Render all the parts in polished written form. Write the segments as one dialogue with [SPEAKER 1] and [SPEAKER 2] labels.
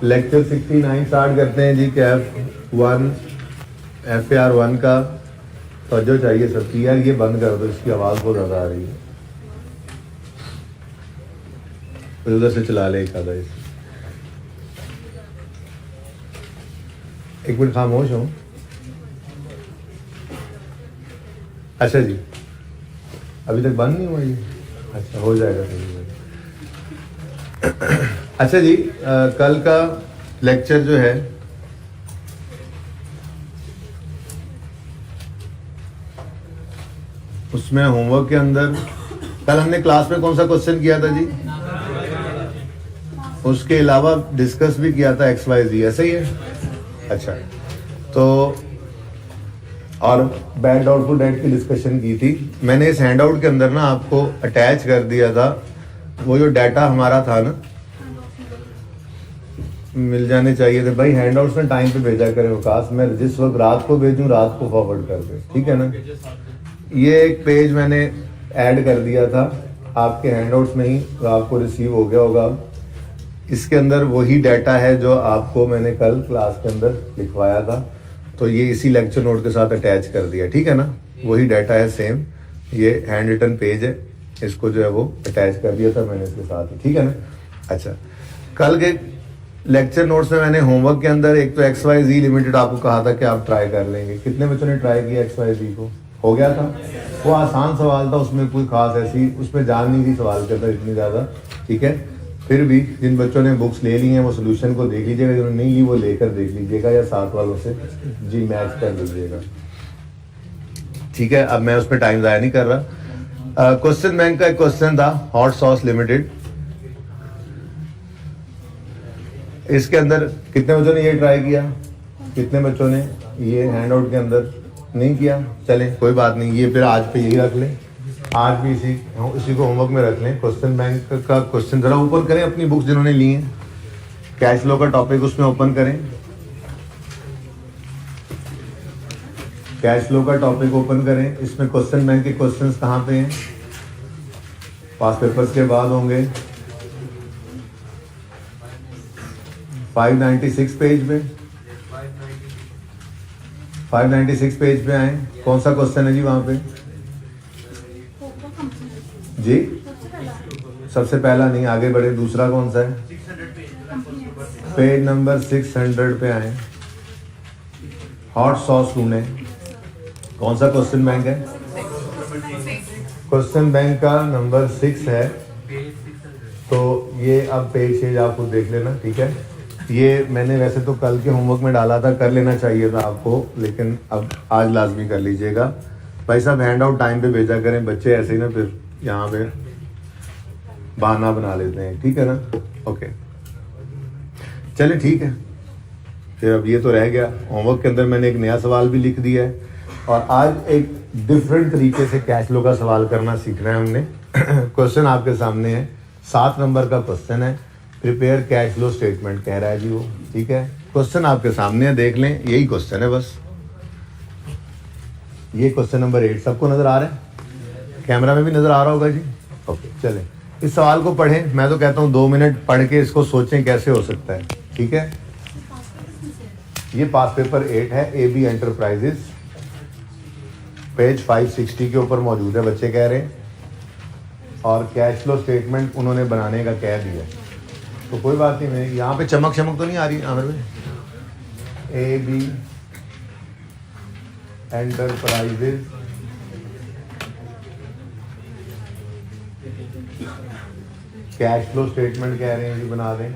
[SPEAKER 1] Lecture 69 start करते हैं जी। Kaif 1 FAR 1 का तवज्जो चाहिए सबकी। यार ये बंद कर दो, इसकी आवाज़ बहुत ज़्यादा आ रही है। उधर से चला ले एक आधा इसे। एक मिनट खामोश हो। अच्छा जी, अभी तक बंद नहीं हुआ ये? अच्छा, हो जाएगा सही। अच्छा जी, कल का लेक्चर जो है उसमें होमवर्क के अंदर कल हमने क्लास में कौन सा क्वेश्चन किया था जी? उसके अलावा डिस्कस भी किया था XYZ, ऐसा ही है? अच्छा, तो और बैड आउटपुट डेट की डिस्कशन की थी मैंने। इस हैंडआउट के अंदर ना आपको अटैच कर दिया था वो जो डाटा हमारा था ना, मिल जाने चाहिए थे भाई। हैंडआउट्स में टाइम पे भेजा करें विकास, मैं जिस वक्त रात को भेजूं रात को फॉरवर्ड कर दे, ठीक है ना? ये एक पेज मैंने ऐड कर दिया था आपके हैंडआउट्स में ही, तो आपको रिसीव हो गया होगा। इसके अंदर वही डाटा है जो आपको मैंने कल क्लास के अंदर लिखवाया था, तो ये इसी लेक्चर नोट के साथ अटैच कर दिया, ठीक है ना? वही डाटा है सेम, ये हैंड रिटन पेज है, इसको जो है वो अटैच कर दिया था मैंने इसके साथ ही, ठीक है ना? अच्छा, कल के लेक्चर नोट्स में मैंने होमवर्क के अंदर एक तो XYZ लिमिटेड आपको कहा था कि आप ट्राई कर लेंगे। कितने बच्चों ने ट्राई किया XYZ को? हो गया था? वो आसान सवाल था, उसमें कोई खास ऐसी उसमें जान नहीं थी सवाल के अंदर इतनी ज़्यादा, ठीक है? फिर भी जिन बच्चों ने बुक्स ले ली हैं वो सोल्यूशन को देख लीजिएगा, जिन्होंने नहीं ली वो लेकर देख लीजिएगा या साथ वालों से जी मैच कर लीजिएगा, ठीक है? अब मैं उस पर टाइम ज़ाया नहीं कर रहा। क्वेश्चन बैंक का एक क्वेश्चन था, हॉट सॉस लिमिटेड। इसके अंदर कितने बच्चों ने ये ट्राई किया? कितने बच्चों ने ये हैंडआउट के अंदर नहीं किया? चलें कोई बात नहीं, ये फिर आज पे यही रख लें, आज भी इसी को होमवर्क में रख लें। क्वेश्चन बैंक का क्वेश्चन ज़रा ओपन करें अपनी बुक्स जिन्होंने ली हैं, कैश फ्लो का टॉपिक उसमें ओपन करें, कैश फ्लो का टॉपिक ओपन करें। इसमें क्वेश्चन बैंक के क्वेश्चंस कहाँ पे हैं? पास पेपर्स के बाद होंगे 596 पेज पे, 596 पेज पे आए। कौन सा क्वेश्चन है जी वहाँ पे? जी सबसे पहला नहीं, आगे बढ़े, दूसरा कौन सा है? पेज नंबर 600 पे आए। हॉट सॉस ढूंढे, कौन सा क्वेश्चन बैंक है? क्वेश्चन बैंक का नंबर 6 है, तो ये अब पेज से आप खुद देख लेना, ठीक है? ये मैंने वैसे तो कल के होमवर्क में डाला था, कर लेना चाहिए था आपको, लेकिन अब आज लाजमी कर लीजिएगा भाई साहब। हैंड आउट टाइम पे भेजा करें, बच्चे ऐसे ही ना फिर यहाँ पे बहाना बना लेते हैं, ठीक है ना? ओके चलिए ठीक है, फिर अब ये तो रह गया। होमवर्क के अंदर मैंने एक नया सवाल भी लिख दिया है और आज एक डिफरेंट तरीके से कैश फ्लो का सवाल करना सीखना है हमने। क्वेश्चन आपके सामने है, 7 नंबर का क्वेश्चन है, प्रिपेयर कैश फ्लो स्टेटमेंट कह रहा है जी वो, ठीक है? क्वेश्चन आपके सामने है, देख लें, यही क्वेश्चन है बस। ये क्वेश्चन नंबर 8 सबको नजर आ रहा है? कैमरा में भी नजर आ रहा होगा जी? ओके चलें, इस सवाल को पढ़ें। मैं तो कहता हूँ 2 मिनट पढ़ के इसको सोचें कैसे हो सकता है, ठीक है? ये पास पेपर 8 है, AB एंटरप्राइजेस, पेज 560 के ऊपर मौजूद है, बच्चे कह रहे हैं। और कैश फ्लो स्टेटमेंट उन्होंने बनाने का कह दिया, तो कोई बात नहीं। मैं यहाँ पे चमक तो नहीं आ रही आमिर भाई? AB enterprises cash flow statement कह रहे हैं जी, बना दें।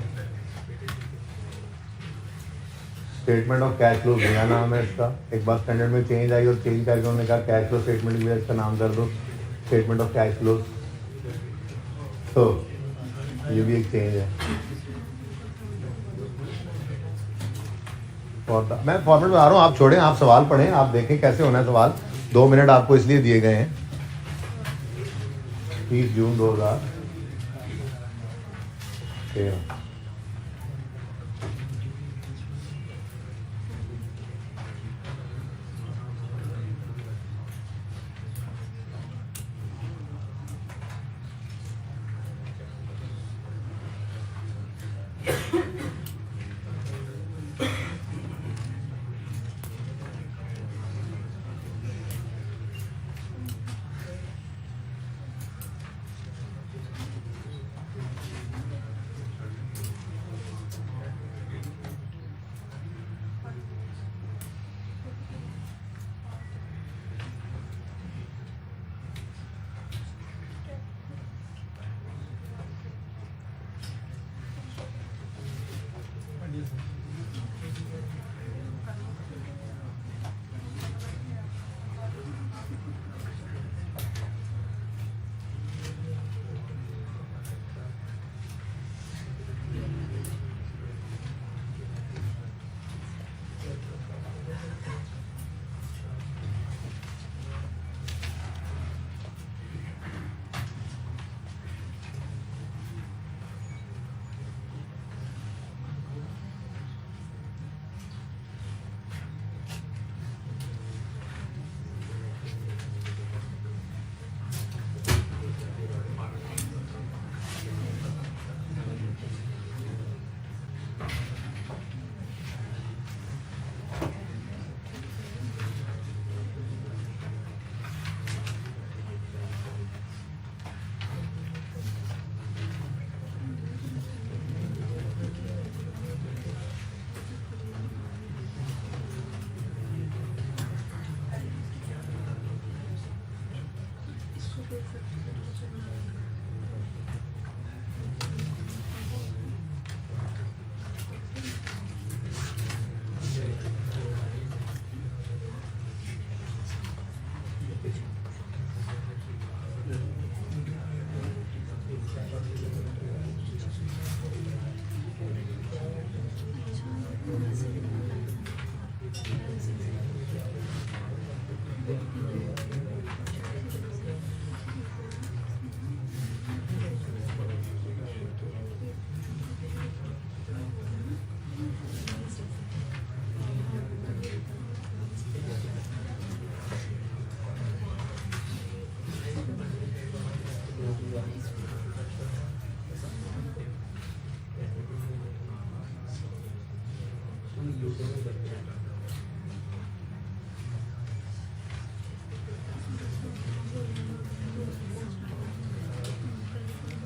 [SPEAKER 1] स्टेटमेंट ऑफ कैश फ्लो नया नाम है इसका, एक बार स्टैंडर्ड में चेंज आई और चेंज करके उन्होंने कहा कैश फ्लो स्टेटमेंट भी इसका नाम कर दो, स्टेटमेंट ऑफ कैश फ्लो। तो ये भी एक चेंज है। मैं फॉर्मेट बता रहा हूँ, आप छोड़ें, आप सवाल पढ़ें, आप देखें कैसे होना है सवाल। 2 मिनट आपको इसलिए दिए गए हैं। 30 जून 2013।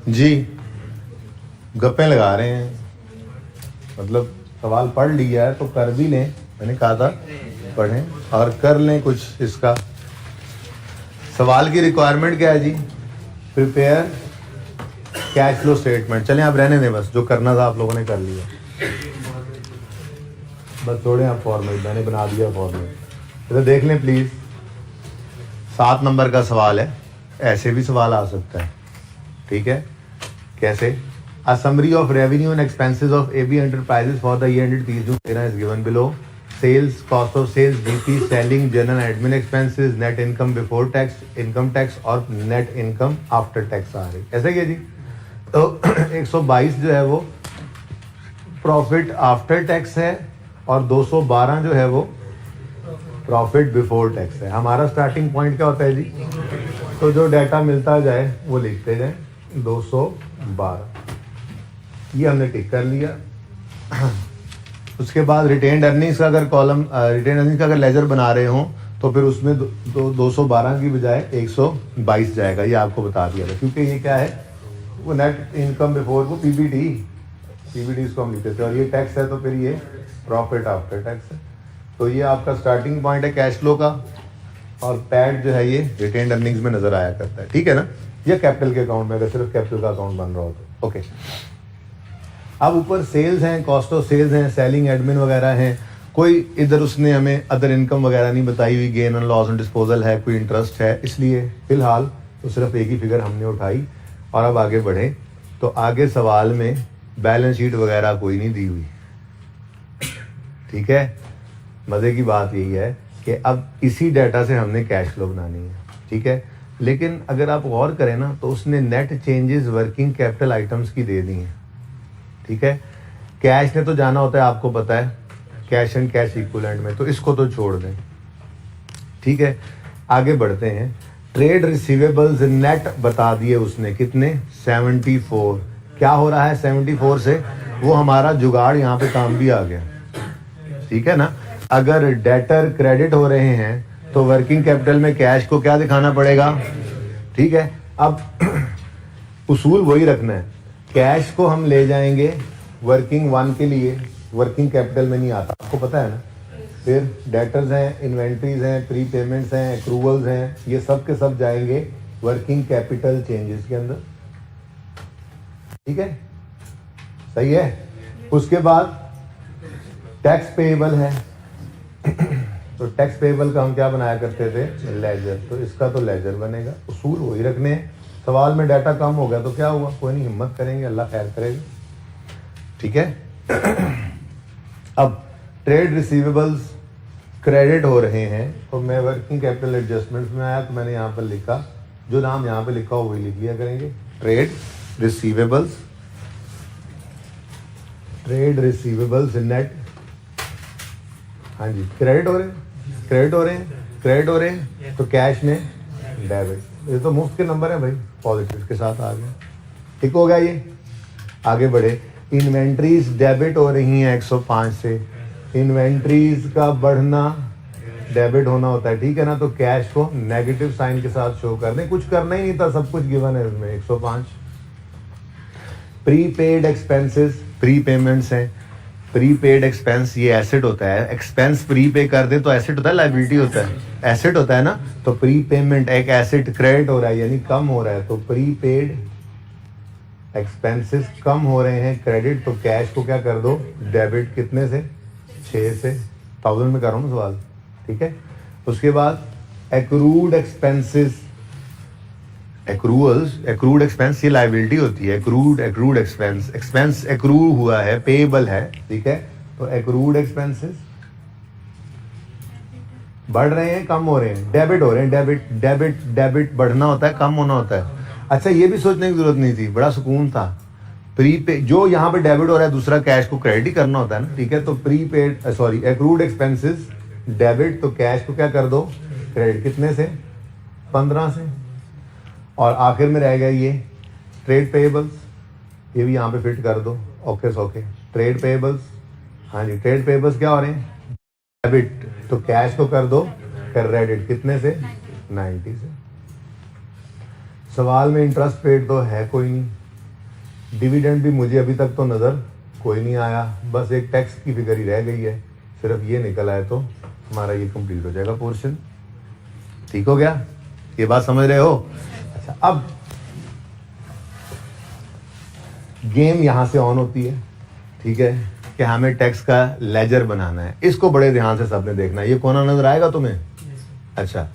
[SPEAKER 1] जी गप्पे लगा रहे हैं, मतलब सवाल पढ़ लिया है तो कर भी लें, मैंने कहा था पढ़ें और कर लें कुछ। इसका सवाल की रिक्वायरमेंट क्या है जी? Prepare cash flow statement. चलें आप रहने दें, बस जो करना था आप लोगों ने कर लिया, बस छोड़ें आप फॉर्मेट, मैंने बना दिया फॉर्मेट। तो देख लें प्लीज, 7 नंबर का सवाल है, ऐसे भी सवाल आ सकता है, ठीक है? कैसे? A summary of revenue and expenses of AB Enterprises for the year ended 30 June 2013 is given below. Sales, cost of sales, GP, selling, general admin expenses, net income before tax, income tax और net income after tax आ रही। ऐसा क्या जी? तो 122 जो है वो profit after tax है और 212 जो है वो प्रॉफिट बिफोर टैक्स है। हमारा स्टार्टिंग पॉइंट क्या होता है जी? तो जो डाटा मिलता जाए वो लिखते जाए। 212 ये हमने टिक कर लिया। उसके बाद रिटेन्ड अर्निंग्स का अगर कॉलम, रिटेन्ड अर्निंग्स का अगर लेजर बना रहे हो तो फिर उसमें 212 की बजाय 122 जाएगा, ये आपको बता दिया था, क्योंकि ये क्या है, वो नेट इनकम बिफोर, वो पीबीटी इसको हम लिखते थे, और ये टैक्स है तो फिर ये प्रॉफिट आफ्टर टैक्स है। तो ये आपका स्टार्टिंग पॉइंट है कैश फ्लो का, और पैड जो है ये रिटेन्ड अर्निंग्स में नजर आया करता है, ठीक है ना? ये कैपिटल के अकाउंट में, अगर सिर्फ कैपिटल का अकाउंट बन रहा हो तो ओके। अब ऊपर सेल्स हैं, कॉस्ट ऑफ सेल्स हैं, सेलिंग एडमिन वगैरह हैं, कोई इधर उसने हमें अदर इनकम वगैरह नहीं बताई हुई, gain and loss and disposal है, कोई इंटरेस्ट है, इसलिए फिलहाल तो सिर्फ एक ही फिगर हमने उठाई। और अब आगे बढ़े तो आगे सवाल में बैलेंस शीट वगैरह कोई नहीं दी हुई, ठीक है? मज़े की बात यही है कि अब इसी डाटा से हमने कैश फ्लो बनानी है, ठीक है? लेकिन अगर आप गौर करें ना तो उसने net changes working capital items की दे दी हैं, ठीक है? कैश ने तो जाना होता है, आपको पता है, कैश एंड कैश इक्विवेलेंट में, तो इसको तो छोड़ दें, ठीक है? आगे बढ़ते हैं। ट्रेड रिसीवेबल्स नेट बता दिए उसने, कितने? 74। क्या हो रहा है 74 से? वो हमारा जुगाड़ यहाँ पे काम भी आ गया, ठीक है ना? अगर डेटर क्रेडिट हो रहे हैं तो वर्किंग कैपिटल में कैश को क्या दिखाना पड़ेगा, ठीक है? अब उसूल वही रखना है, कैश को हम ले जाएंगे वर्किंग 1 के लिए, वर्किंग कैपिटल में नहीं आता, आपको पता है ना? फिर डेटर्स हैं, इन्वेंट्रीज हैं, प्री पेमेंट्स हैं, एक्रूवल्स हैं, ये सब के सब जाएंगे वर्किंग कैपिटल चेंजेस के अंदर, ठीक है? सही है? उसके बाद टैक्स पेएबल है, तो टैक्स पेएबल का हम क्या बनाया करते थे? लेजर। तो इसका तो लेजर बनेगा, उसूल वही रखने हैं। सवाल में डाटा कम हो गया तो क्या हुआ, कोई नहीं, हिम्मत करेंगे, अल्लाह खैर करेगा, ठीक है? अब ट्रेड रिसीवेबल्स क्रेडिट हो रहे हैं, तो मैं वर्किंग कैपिटल एडजस्टमेंट्स में आया तो मैंने यहाँ पर लिखा, जो नाम यहाँ पे लिखा हो वही लिख लिया करेंगे। ट्रेड रिसीवेबल्स नेट, हाँ जी, क्रेडिट हो रहे हैं, तो कैश में डेबिट, ये तो मुफ्त के नंबर है भाई, पॉजिटिव के साथ आ गया, ठीक हो गया ये। आगे बढ़े, इन्वेंट्रीज डेबिट हो रही हैं 105 से, इन्वेंट्रीज का बढ़ना डेबिट होना होता है, ठीक है ना? तो कैश को नेगेटिव साइन के साथ शो कर दें, कुछ करना ही नहीं था, सब कुछ गिवन है इसमें। 105 pre paid expenses, pre payments हैं, प्रीपेड एक्सपेंस ये एसेट होता है, एक्सपेंस प्रीपे कर दे तो एसेट होता है, लाइबिलिटी होता है, एसेट होता है ना। तो प्रीपेमेंट एक एसेट क्रेडिट हो रहा है यानी कम हो रहा है, तो प्रीपेड एक्सपेंसेस कम हो रहे हैं क्रेडिट, तो कैश को क्या कर दो डेबिट, कितने से 6 से, 1000 में कर रहा हूँ सवाल, ठीक है। उसके बाद एक्रूड एक्सपेंसेस, एक्रूड एक्सपेंस ये लाइबिलिटी होती है, एक्रूड एक्सपेंस, एक्सपेंस एक्रू हुआ है, पेएबल है, ठीक है। तो एक्रूड एक्सपेंसेस बढ़ रहे हैं कम हो रहे हैं, डेबिट हो रहे हैं, डेबिट बढ़ना होता है कम होना होता है। अच्छा ये भी सोचने की जरूरत नहीं थी, बड़ा सुकून था। प्रीपे जो यहाँ पे डेबिट हो रहा है दूसरा कैश को क्रेडिट ही करना होता है ना, ठीक है। तो prepaid sorry accrued expenses debit, तो कैश को क्या कर दो क्रेडिट, कितने से 15 से। और आखिर में रह गया ये ट्रेड पेएबल्स, ये भी यहाँ पे फिट कर दो, ओके सौके ट्रेड पेएबल्स, हाँ जी ट्रेड पेएबल्स क्या हो रहे हैं डेबिट, तो कैश को कर दो क्रेडिट, कितने से 90 से। सवाल में इंटरेस्ट पेड तो है कोई नहीं, डिविडेंड भी मुझे अभी तक तो नज़र कोई नहीं आया, बस एक टैक्स की फिगर ही रह गई है, सिर्फ ये निकल आए तो हमारा ये कंप्लीट हो जाएगा पोर्शन। ठीक हो गया, ये बात समझ रहे हो। अच्छा अब गेम यहां से ऑन होती है, ठीक है, कि हमें टैक्स का लेजर बनाना है। इसको बड़े ध्यान से सबने देखना है। ये कोना नजर आएगा तुम्हें? अच्छा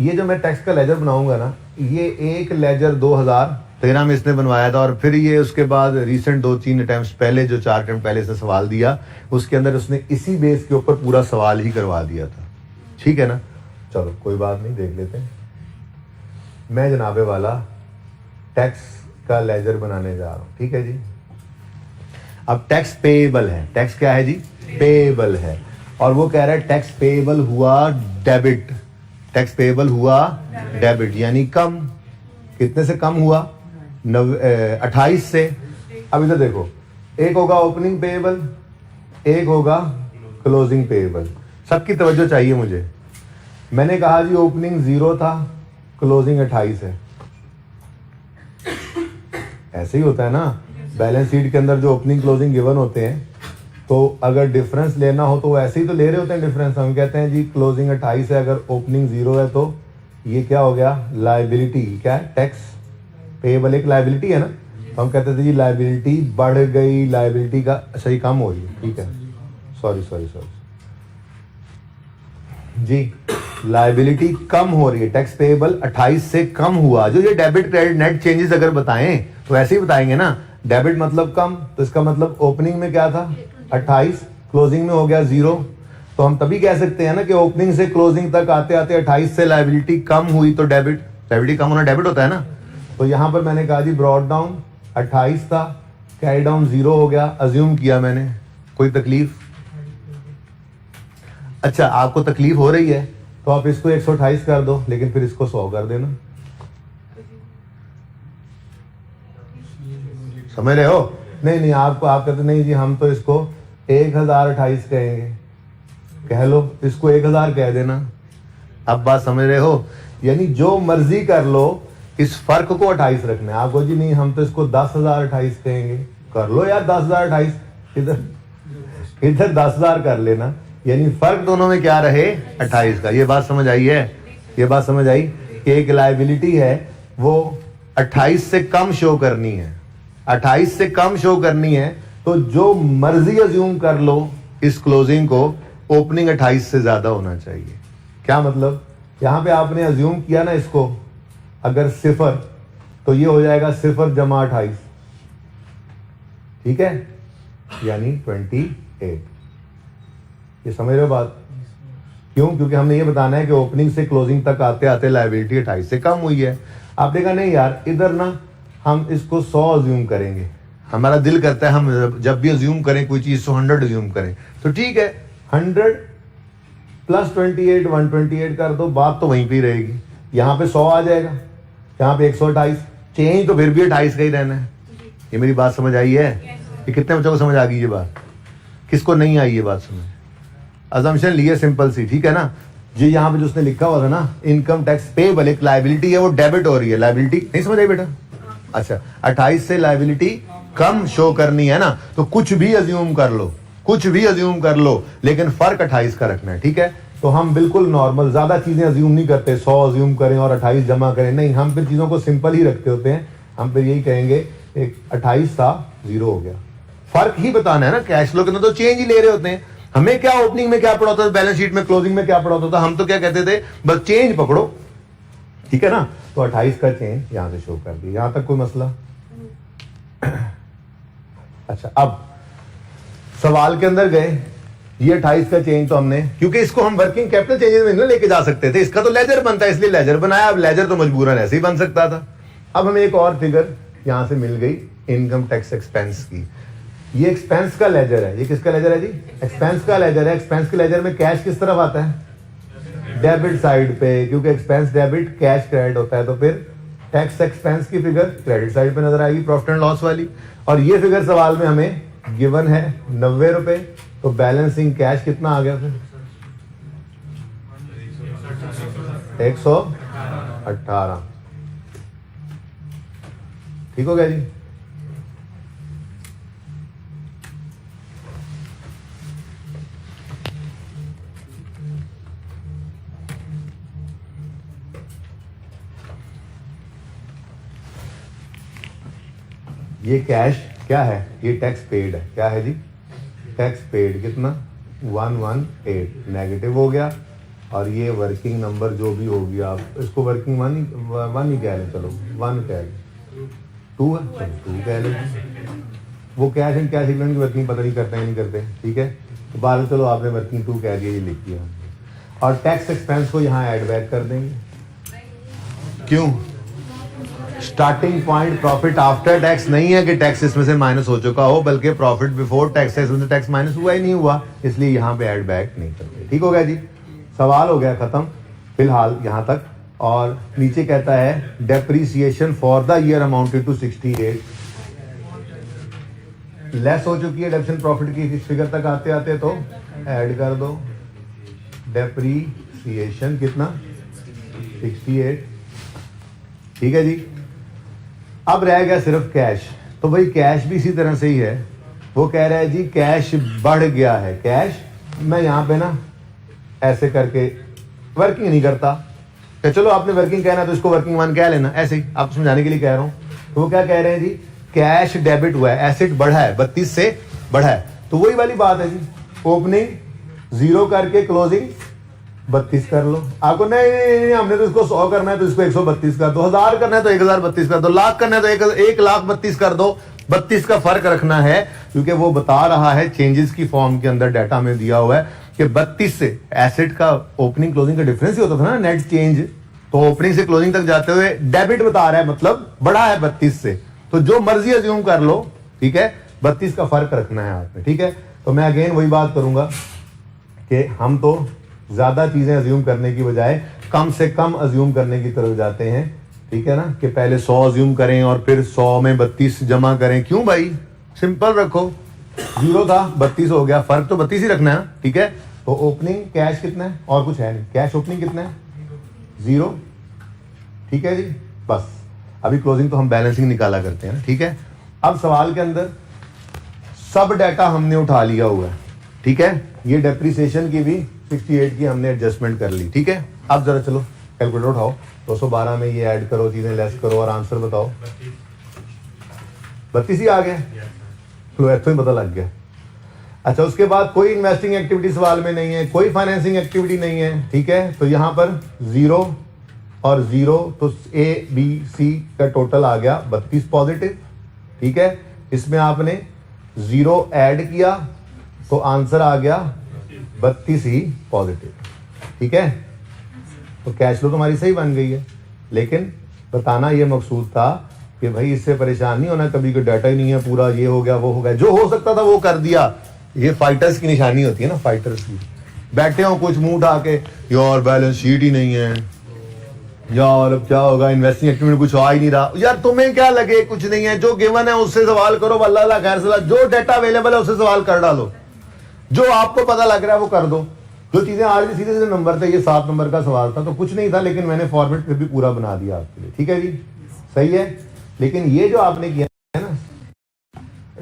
[SPEAKER 1] ये जो मैं टैक्स का लेजर बनाऊंगा ना, ये एक लेजर 2013 में इसने बनवाया था, और फिर ये उसके बाद रिसेंट 2-3 अटेम्प्ट पहले, जो 4 अटेम्प्ट पहले इसने सवाल दिया, उसके अंदर उसने इसी बेस के ऊपर पूरा सवाल ही करवा दिया था। ठीक है ना, चलो कोई बात नहीं, देख लेते हैं। मैं जनाबे वाला टैक्स का लेजर बनाने जा रहा हूं, ठीक है जी। अब टैक्स पेएबल है, टैक्स क्या है जी, पेएबल है, और वो कह रहा है टैक्स पेएबल हुआ डेबिट, टैक्स पेएबल हुआ डेबिट यानी कम, कितने से कम हुआ 28 से। अब इधर देखो, एक होगा ओपनिंग पेएबल, एक होगा क्लोजिंग पेएबल। सबकी तवज्जो चाहिए मुझे। मैंने कहा जी ओपनिंग 0 था, क्लोजिंग 28 है। ऐसे ही होता है ना, बैलेंस शीट के अंदर जो ओपनिंग क्लोजिंग गिवन होते हैं, तो अगर डिफरेंस लेना हो तो ऐसे ही तो ले रहे होते हैं डिफरेंस। हम कहते हैं जी क्लोजिंग 28 है, अगर ओपनिंग 0 है तो ये क्या हो गया, लायबिलिटी। क्या है, टैक्स पेएबल एक लायबिलिटी है ना, तो हम कहते थे जी लायबिलिटी बढ़ गई, लायबिलिटी का अच्छा ये कम हो रही है, ठीक है, सॉरी जी, लायबिलिटी कम हो रही है, टैक्स पेएबल 28 से कम हुआ। जो ये डेबिट क्रेडिट नेट चेंजेस अगर बताएं तो ऐसे ही बताएंगे ना, डेबिट मतलब कम, तो इसका मतलब ओपनिंग में क्या था 28, क्लोजिंग में हो गया 0। तो हम तभी कह सकते हैं ना कि ओपनिंग से क्लोजिंग तक आते आते 28 से लायबिलिटी कम हुई, तो डेबिट, लायबिलिटी कम होना डेबिट होता है ना। तो यहां पर मैंने कहा जी ब्रॉड डाउन 28 था, कैरी डाउन 0 हो गया, अज्यूम किया मैंने, कोई तकलीफ? अच्छा आपको तकलीफ हो रही है तो आप इसको 128 कर दो, लेकिन फिर इसको 100 कर देना। समझ रहे हो? नहीं आपको, आप कहते नहीं जी हम तो इसको 1028 कहेंगे, कह लो, इसको 1000 कह देना। अब बात समझ रहे हो? यानी जो मर्जी कर लो, इस फर्क को 28 रखना है। आपको जी नहीं हम तो इसको 10,028 कहेंगे, कर लो यार 10,028, इधर 10,000 कर लेना, यानी फर्क दोनों में क्या रहे 28 का। ये बात समझ आई है? ये बात समझ आई कि एक लायबिलिटी है वो 28 से कम शो करनी है, 28 से कम शो करनी है, तो जो मर्जी अज्यूम कर लो इस क्लोजिंग को, ओपनिंग 28 से ज्यादा होना चाहिए। क्या मतलब, यहां पे आपने अज्यूम किया ना इसको, अगर 0 तो ये हो जाएगा 0 जमा 28, ठीक है, यानी 28। ये समझ रहे हो बात? क्यों? क्योंकि हमने ये बताना है कि ओपनिंग से क्लोजिंग तक आते आते लायबिलिटी 28 से कम हुई है। आपने कहा नहीं यार इधर ना हम इसको 100 अज्यूम करेंगे, हमारा दिल करता है हम जब भी अज्यूम करें कोई चीज तो 100 अज्यूम करें, तो ठीक है 100 प्लस 28 128 कर दो, बात तो वहीं पे ही रहेगी। यहाँ पे 100 आ जाएगा, यहाँ पे 128, चेंज तो फिर भी 28 का ही रहना है। ये मेरी बात समझ आई है? ये कितने बच्चों को समझ आ गई ये बात? किसको नहीं आई ये बात समझ? अजम्पशन लिए सिंपल सी, ठीक है ना जी। यहाँ पे जो उसने लिखा हुआ था ना, इनकम टैक्स पेएबल एक लायबिलिटी है, वो डेबिट हो रही है, लायबिलिटी नहीं समझ आई बेटा? अच्छा 28 से लायबिलिटी कम शो करनी है ना, तो कुछ भी अज्यूम कर लो, कुछ भी अज्यूम कर लो, लेकिन फर्क 28 का रखना है, ठीक है। तो हम बिल्कुल नॉर्मल ज्यादा चीजें अज्यूम नहीं करते, 100 अज्यूम करें और 28 जमा करें, नहीं, हम फिर चीजों को सिंपल ही रखते होते हैं। हम फिर यही कहेंगे एक 28 था 0 हो गया, फर्क ही बताना है ना। कैश फ्लो के अंदर तो चेंज ही ले रहे होते हैं, हमें क्या ओपनिंग में क्या पड़ा होता था, बैलेंस शीट में क्लोजिंग में क्या पड़ा होता था, हम तो क्या कहते थे, बस चेंज पकड़ो, ठीक है ना। तो 28 का चेंज यहां से शो कर दिया, यहां तक कोई मसला। अच्छा, अब सवाल के अंदर गए, ये 28 का चेंज तो हमने, क्योंकि इसको हम वर्किंग कैपिटल चेंजेस में लेके जा सकते थे, इसका तो लेजर बनता है इसलिए लेजर बनाया। अब लेजर तो मजबूरन ऐसे ही बन सकता था। अब हमें एक और फिगर यहां से मिल गई इनकम टैक्स एक्सपेंस की। ये एक्सपेंस का लेजर है, ये किसका लेजर है जी, एक्सपेंस का लेजर है। एक्सपेंस के लेजर में कैश किस तरफ आता है, डेबिट साइड पे, क्योंकि एक्सपेंस डेबिट कैश क्रेडिट होता है, तो फिर टैक्स एक्सपेंस की फिगर क्रेडिट साइड पे नजर आएगी, प्रॉफिट एंड लॉस वाली। और ये फिगर सवाल में हमें गिवन है 90 रुपए, तो बैलेंसिंग कैश कितना आ गया फिर 118, ठीक हो गया जी। ये कैश क्या है, ये टैक्स पेड है, क्या है जी, टैक्स पेड कितना 118 नेगेटिव हो गया। और ये वर्किंग नंबर जो भी हो गया, आप इसको वर्किंग वन ही कह लें, चलो 1 कह लें, 2 है, चलो 2 कह लें। वो कैश एंड कैश इक्विवेलेंट की वर्किंग पता नहीं करते हैं, नहीं करते, ठीक है। तो बाद में चलो आपने वर्किंग 2 कह दिया, ये लिख दिया। और टैक्स एक्सपेंस को यहाँ ऐड बैक कर देंगे, क्यों, starting point profit after tax नहीं है कि टैक्स इसमें से माइनस हो चुका हो, बल्कि प्रॉफिट बिफोर टैक्स है, इसमें से टैक्स माइनस हुआ ही नहीं हुआ, इसलिए यहां पे ऐड बैक नहीं करते, ठीक हो गया जी। सवाल हो गया खत्म फिलहाल यहां तक। और नीचे कहता है depreciation for the year amounted to 68, less हो चुकी है डेप्शन प्रॉफिट की, इस फिगर तक आते आते, तो ऐड कर दो डेप्रीसिएशन कितना 68, ठीक है जी। अब रह गया सिर्फ कैश, तो भाई कैश भी इसी तरह से ही है। वो कह रहा है जी कैश बढ़ गया है, कैश मैं यहाँ पे ना ऐसे करके वर्किंग नहीं करता, तो चलो आपने वर्किंग कहना तो इसको वर्किंग 1 कह लेना, ऐसे ही आप समझाने के लिए कह रहा हूँ। तो वो क्या कह रहे हैं जी, कैश डेबिट हुआ है, एसेट बढ़ा है, 32 से बढ़ा है, तो वही वाली बात है जी, ओपनिंग 0 करके क्लोजिंग 32 कर लो। आपको नहीं हमने तो इसको 100 करना है तो इसको 132 कर दो, 1000 करना है तो 1032 कर दो, लाख करना है तो 1,32,000 कर दो। 32 का फर्क रखना है, क्योंकि वो बता रहा है चेंजेस की फॉर्म के अंदर डाटा में दिया हुआ है कि 32 से एसेट का ओपनिंग क्लोजिंग का डिफरेंस ही होता था ना, नेट चेंज, तो ओपनिंग से क्लोजिंग तक जाते हुए डेबिट बता रहा है, मतलब बड़ा है 32 से, तो जो मर्जी अज्यूम कर लो, ठीक है, 32 का फर्क रखना है आपने, ठीक है। तो मैं अगेन वही बात करूंगा कि हम तो ज्यादा चीजें अज्यूम करने की बजाय कम से कम अज्यूम करने की तरफ जाते हैं, ठीक है ना, कि पहले 100 अज्यूम करें और फिर 100 में 32 जमा करें। क्यों भाई, सिंपल रखो, 0 था 32 हो गया, फर्क तो 32 ही रखना है, ठीक है। तो ओपनिंग कैश कितना है, और कुछ है नहीं, कैश ओपनिंग कितना है 0, ठीक है जी, बस। अभी क्लोजिंग तो हम बैलेंसिंग निकाला करते हैं ना, ठीक है। अब सवाल के अंदर सब डाटा हमने उठा लिया हुआ है, ठीक है, ये डेप्रीसिएशन की भी 68 की हमने एडजस्टमेंट कर ली, ठीक है। अब जरा चलो कैलकुलेटर उठाओ, 212 में ये ऐड करो, चीजें लेस करो और आंसर बताओ। 32 ही आ गया, चलो ऐसा ही पता लग गया। अच्छा, उसके बाद कोई इन्वेस्टिंग एक्टिविटी सवाल में नहीं है, कोई फाइनेंसिंग एक्टिविटी नहीं है, ठीक है। तो यहां पर 0 और 0, तो ABC का टोटल आ गया 32 पॉजिटिव, ठीक है। इसमें आपने 0 ऐड किया तो आंसर आ गया 32 ही पॉजिटिव, ठीक है। तो कैश फ्लो तुम्हारी सही बन गई है, लेकिन बताना ये मकसूद था कि भाई इससे परेशान नहीं होना कभी, कोई डाटा ही नहीं है पूरा, ये हो गया वो हो गया, जो हो सकता था वो कर दिया। ये फाइटर्स की निशानी होती है ना, फाइटर्स की, बैठे हो कुछ मुंह उठा के, यार बैलेंस शीट ही नहीं है, यार अब क्या होगा, इन्वेस्टिंग एक्टिविटी में कुछ आ ही नहीं रहा। यार तुम्हें क्या लगे, कुछ नहीं है, जो गिवन है उससे सवाल करो, अल्लाह खैर सलाह, जो डाटा अवेलेबल है उससे सवाल कर डालो, जो आपको पता लग रहा है वो कर दो। जो चीजें आ रही सीधे सीधे नंबर थे, ये 7 नंबर का सवाल था तो कुछ नहीं था, लेकिन मैंने फॉर्मेट फिर भी पूरा बना दिया आपके लिए, ठीक है जी, सही है। लेकिन ये जो आपने किया है ना,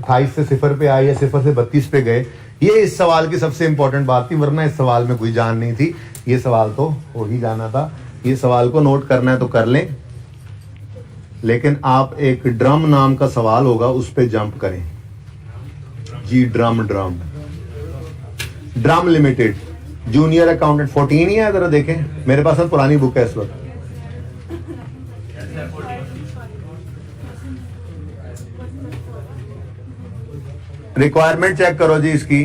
[SPEAKER 1] 28 से 0 पे आए या 0 से 32 पे गए, ये इस सवाल की सबसे इंपॉर्टेंट बात थी, वरना इस सवाल में कोई जान नहीं थी। ये सवाल तो हो ही जाना था। ये सवाल को नोट करना है तो कर लें, लेकिन आप एक ड्रम नाम का सवाल होगा उस पे जंप करें जी। ड्रम लिमिटेड जूनियर अकाउंटेंट 14 ही है, जरा देखें, मेरे पास अब पुरानी बुक है इस वक्त। रिक्वायरमेंट चेक करो जी इसकी।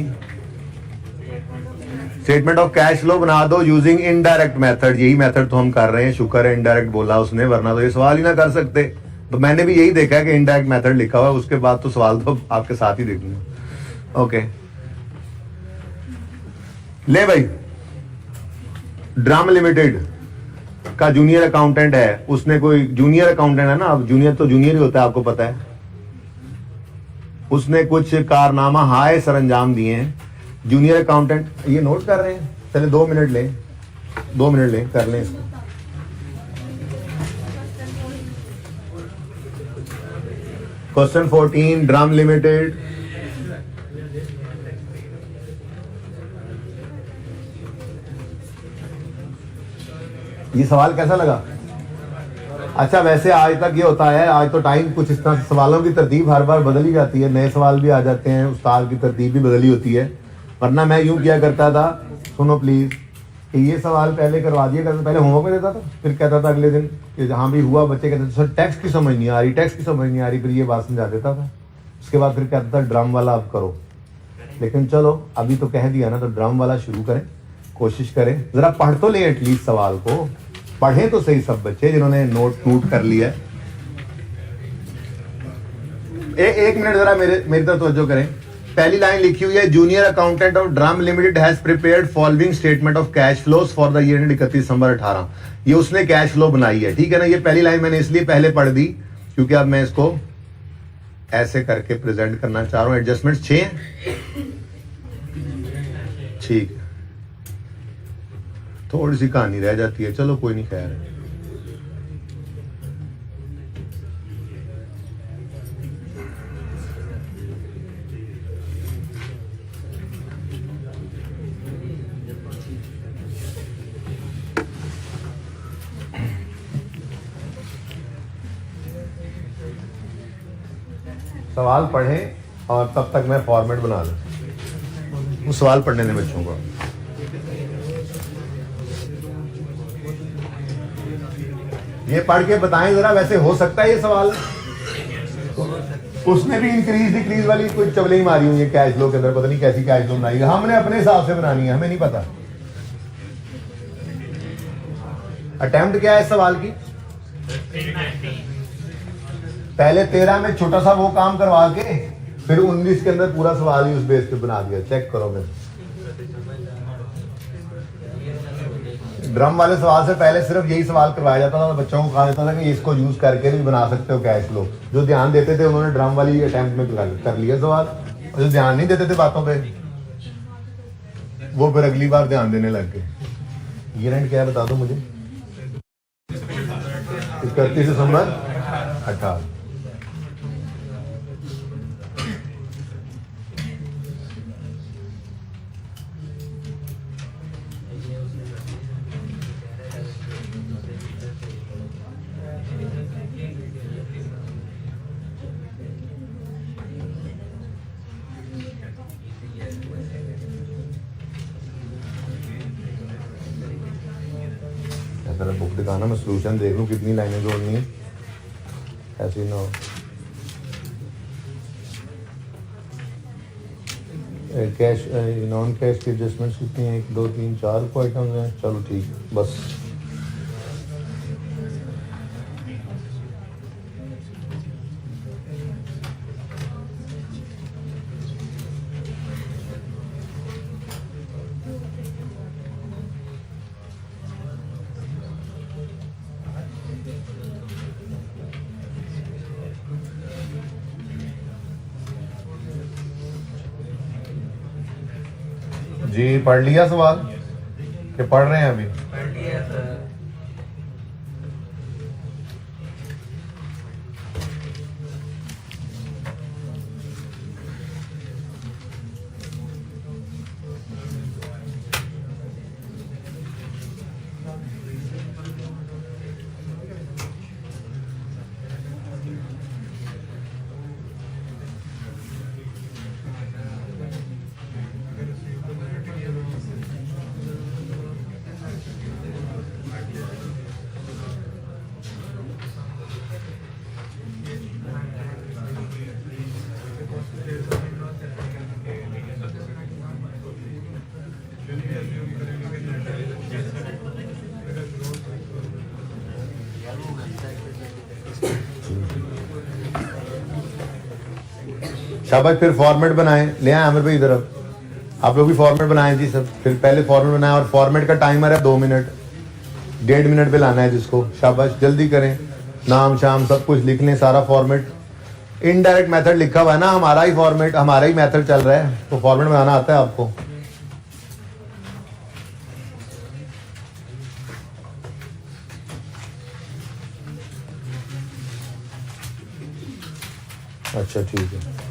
[SPEAKER 1] स्टेटमेंट ऑफ कैश फ्लो बना दो यूजिंग इनडायरेक्ट मेथड। यही मेथड तो हम कर रहे हैं, शुक्र है इनडायरेक्ट बोला उसने, वरना तो ये सवाल ही ना कर सकते। तो मैंने भी यही देखा है कि इनडायरेक्ट मेथड लिखा हुआ है, उसके बाद तो सवाल तो आपके साथ ही देखूंगा। ओके ले भाई, ड्रम लिमिटेड का जूनियर अकाउंटेंट है, उसने कोई जूनियर अकाउंटेंट है ना, अब जूनियर तो जूनियर ही होता है, आपको पता है। उसने कुछ कारनामा हाय सर अंजाम दिए हैं। जूनियर अकाउंटेंट, ये नोट कर रहे हैं, चले 2 मिनट लें, 2 मिनट लें, कर लें इसको। Question 14 drum limited. ये सवाल कैसा लगा? अच्छा, वैसे आज तक ये होता है, आज तो टाइम कुछ इस तरह से, सवालों की तरतीब हर बार बदल ही जाती है, नए सवाल भी आ जाते हैं, उस्ताद की तरतीब भी बदली होती है। वरना मैं यूं किया करता था, सुनो प्लीज, कि ये सवाल पहले करवा दिया करता, पहले होमवर्क में देता था, फिर कहता था अगले दिन कि हाँ भी हुआ, बच्चे कहते थे सर टेक्स्ट की समझ नहीं आ रही, टेक्स्ट की समझ नहीं आ रही, फिर ये बात समझा देता था। उसके बाद फिर कहता था ड्रम वाला अब करो। लेकिन चलो अभी तो कह दिया ना, तो ड्रम वाला शुरू करें, कोशिश करें, जरा पढ़ तो लें एटलीस्ट, सवाल को पढ़ें तो सही सब बच्चे जिन्होंने नोट कर लिया है। एक मिनट जरा मेरी तरफ तवज्जो करें। पहली लाइन लिखी हुई है, junior accountant of drum limited has prepared following statement of cash flows for the year and 31 दिसंबर 18। ये उसने कैश फ्लो बनाई है, ठीक है ना। ये पहली लाइन मैंने इसलिए पहले पढ़ दी क्योंकि अब मैं इसको ऐसे करके प्रेजेंट करना चाह रहा हूं। एडजस्टमेंट 6, ठीक, थोड़ी सी कहानी रह जाती है, चलो कोई नहीं, खैर। सवाल पढ़ें और तब तक मैं फॉर्मेट बना लूं। वो सवाल पढ़ने दें बच्चों को। ये पढ़ के बताएं जरा, वैसे हो सकता है ये सवाल, उसने भी इंक्रीज डिक्रीज वाली कोई चवलें मारी हुई है कैश फ्लो के अंदर, पता नहीं कैसी कैश फ्लो बनाई है, हमने अपने हिसाब से बनानी है, हमें नहीं पता। अटेम्प्ट क्या है इस सवाल की? पहले 13 में छोटा सा वो काम करवा के फिर 19 के अंदर पूरा सवाल ही उस बेस पे बना दिया। चेक करो, मैं ड्रम वाले सवाल से पहले सिर्फ यही सवाल करवाया जाता था, बच्चों को कहा जाता था कि इसको यूज करके भी बना सकते हो कैश फ्लो। जो ध्यान देते थे उन्होंने ड्रम वाली अटेम्प्ट में कर लिया सवाल, और जो ध्यान नहीं देते थे बातों पे, वो फिर अगली बार ध्यान देने लग गए। ईयर एंड क्या है बता दो मुझे? 31 दिसंबर 18। बुक दिखाना, मैं सोल्यूशन देख लूं कितनी लाइनें जोड़नी है, ऐसे ना हो। कैश नॉन कैश की एडजस्टमेंट्स कितनी हैं? 1 2 3 4 को आइटम्स हैं, चलो ठीक है बस। जी पढ़ लिया सवाल कि पढ़ रहे हैं अभी?
[SPEAKER 2] पढ़ लिया सर।
[SPEAKER 1] शाबाश। फिर फॉर्मेट बनाएं, ले आए आमिर भाई इधर। अब आप लोग भी फॉर्मेट बनाएं जी सब। फिर पहले फॉर्मेट बनाएं और फॉर्मेट का टाइमर है 2 मिनट, 1.5 मिनट पे लाना है जिसको। शाबाश, जल्दी करें, नाम शाम सब कुछ लिख लें, सारा फॉर्मेट। इनडायरेक्ट मेथड लिखा हुआ है ना, हमारा ही फॉर्मेट, हमारा ही मेथड चल रहा है, तो फॉर्मेट बनाना आता है आपको। अच्छा ठीक है।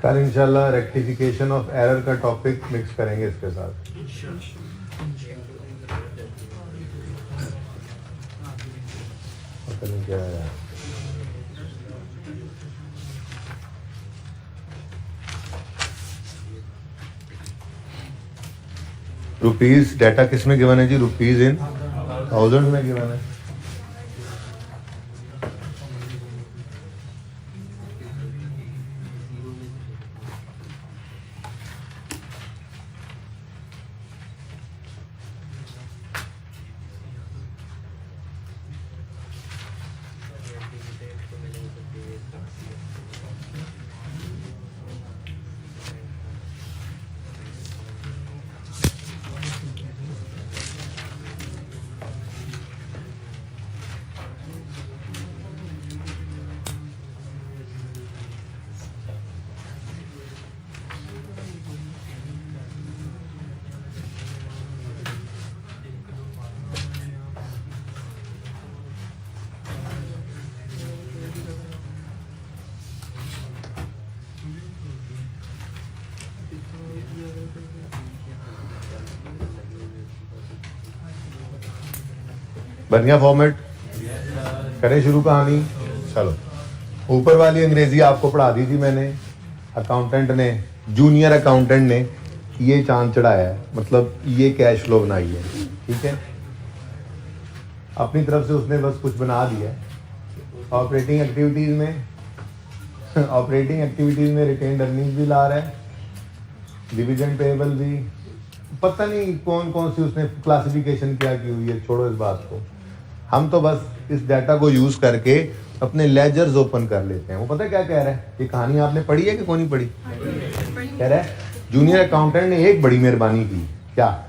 [SPEAKER 1] कल इंशाल्लाह रेक्टिफिकेशन ऑफ एरर का टॉपिक मिक्स करेंगे इसके साथ। पता नहीं क्या है। रुपीज डाटा किस में गिवन है जी? रुपीज इन थाउजेंड में गिवन है। बन गया फॉर्मेट? करें शुरू कहानी। चलो, ऊपर वाली अंग्रेजी आपको पढ़ा दी थी मैंने। अकाउंटेंट ने, जूनियर अकाउंटेंट ने ये चांद चढ़ाया है, मतलब ये कैश फ्लो बनाई है, ठीक है। अपनी तरफ से उसने बस कुछ बना दिया है। ऑपरेटिंग एक्टिविटीज में रिटेन्ड अर्निंग्स भी ला रहा है, डिविडेंड पेएबल भी, पता नहीं कौन कौन सी उसने क्लासिफिकेशन क्या की हुई है, छोड़ो इस बात को। हम तो बस इस डाटा को यूज करके अपने लेजर्स ओपन कर लेते हैं। वो पता क्या कह रहा है? ये कहानी आपने पढ़ी है कि कौन नहीं पढ़ी? कह रहा है जूनियर अकाउंटेंट ने एक बड़ी मेहरबानी की। क्या?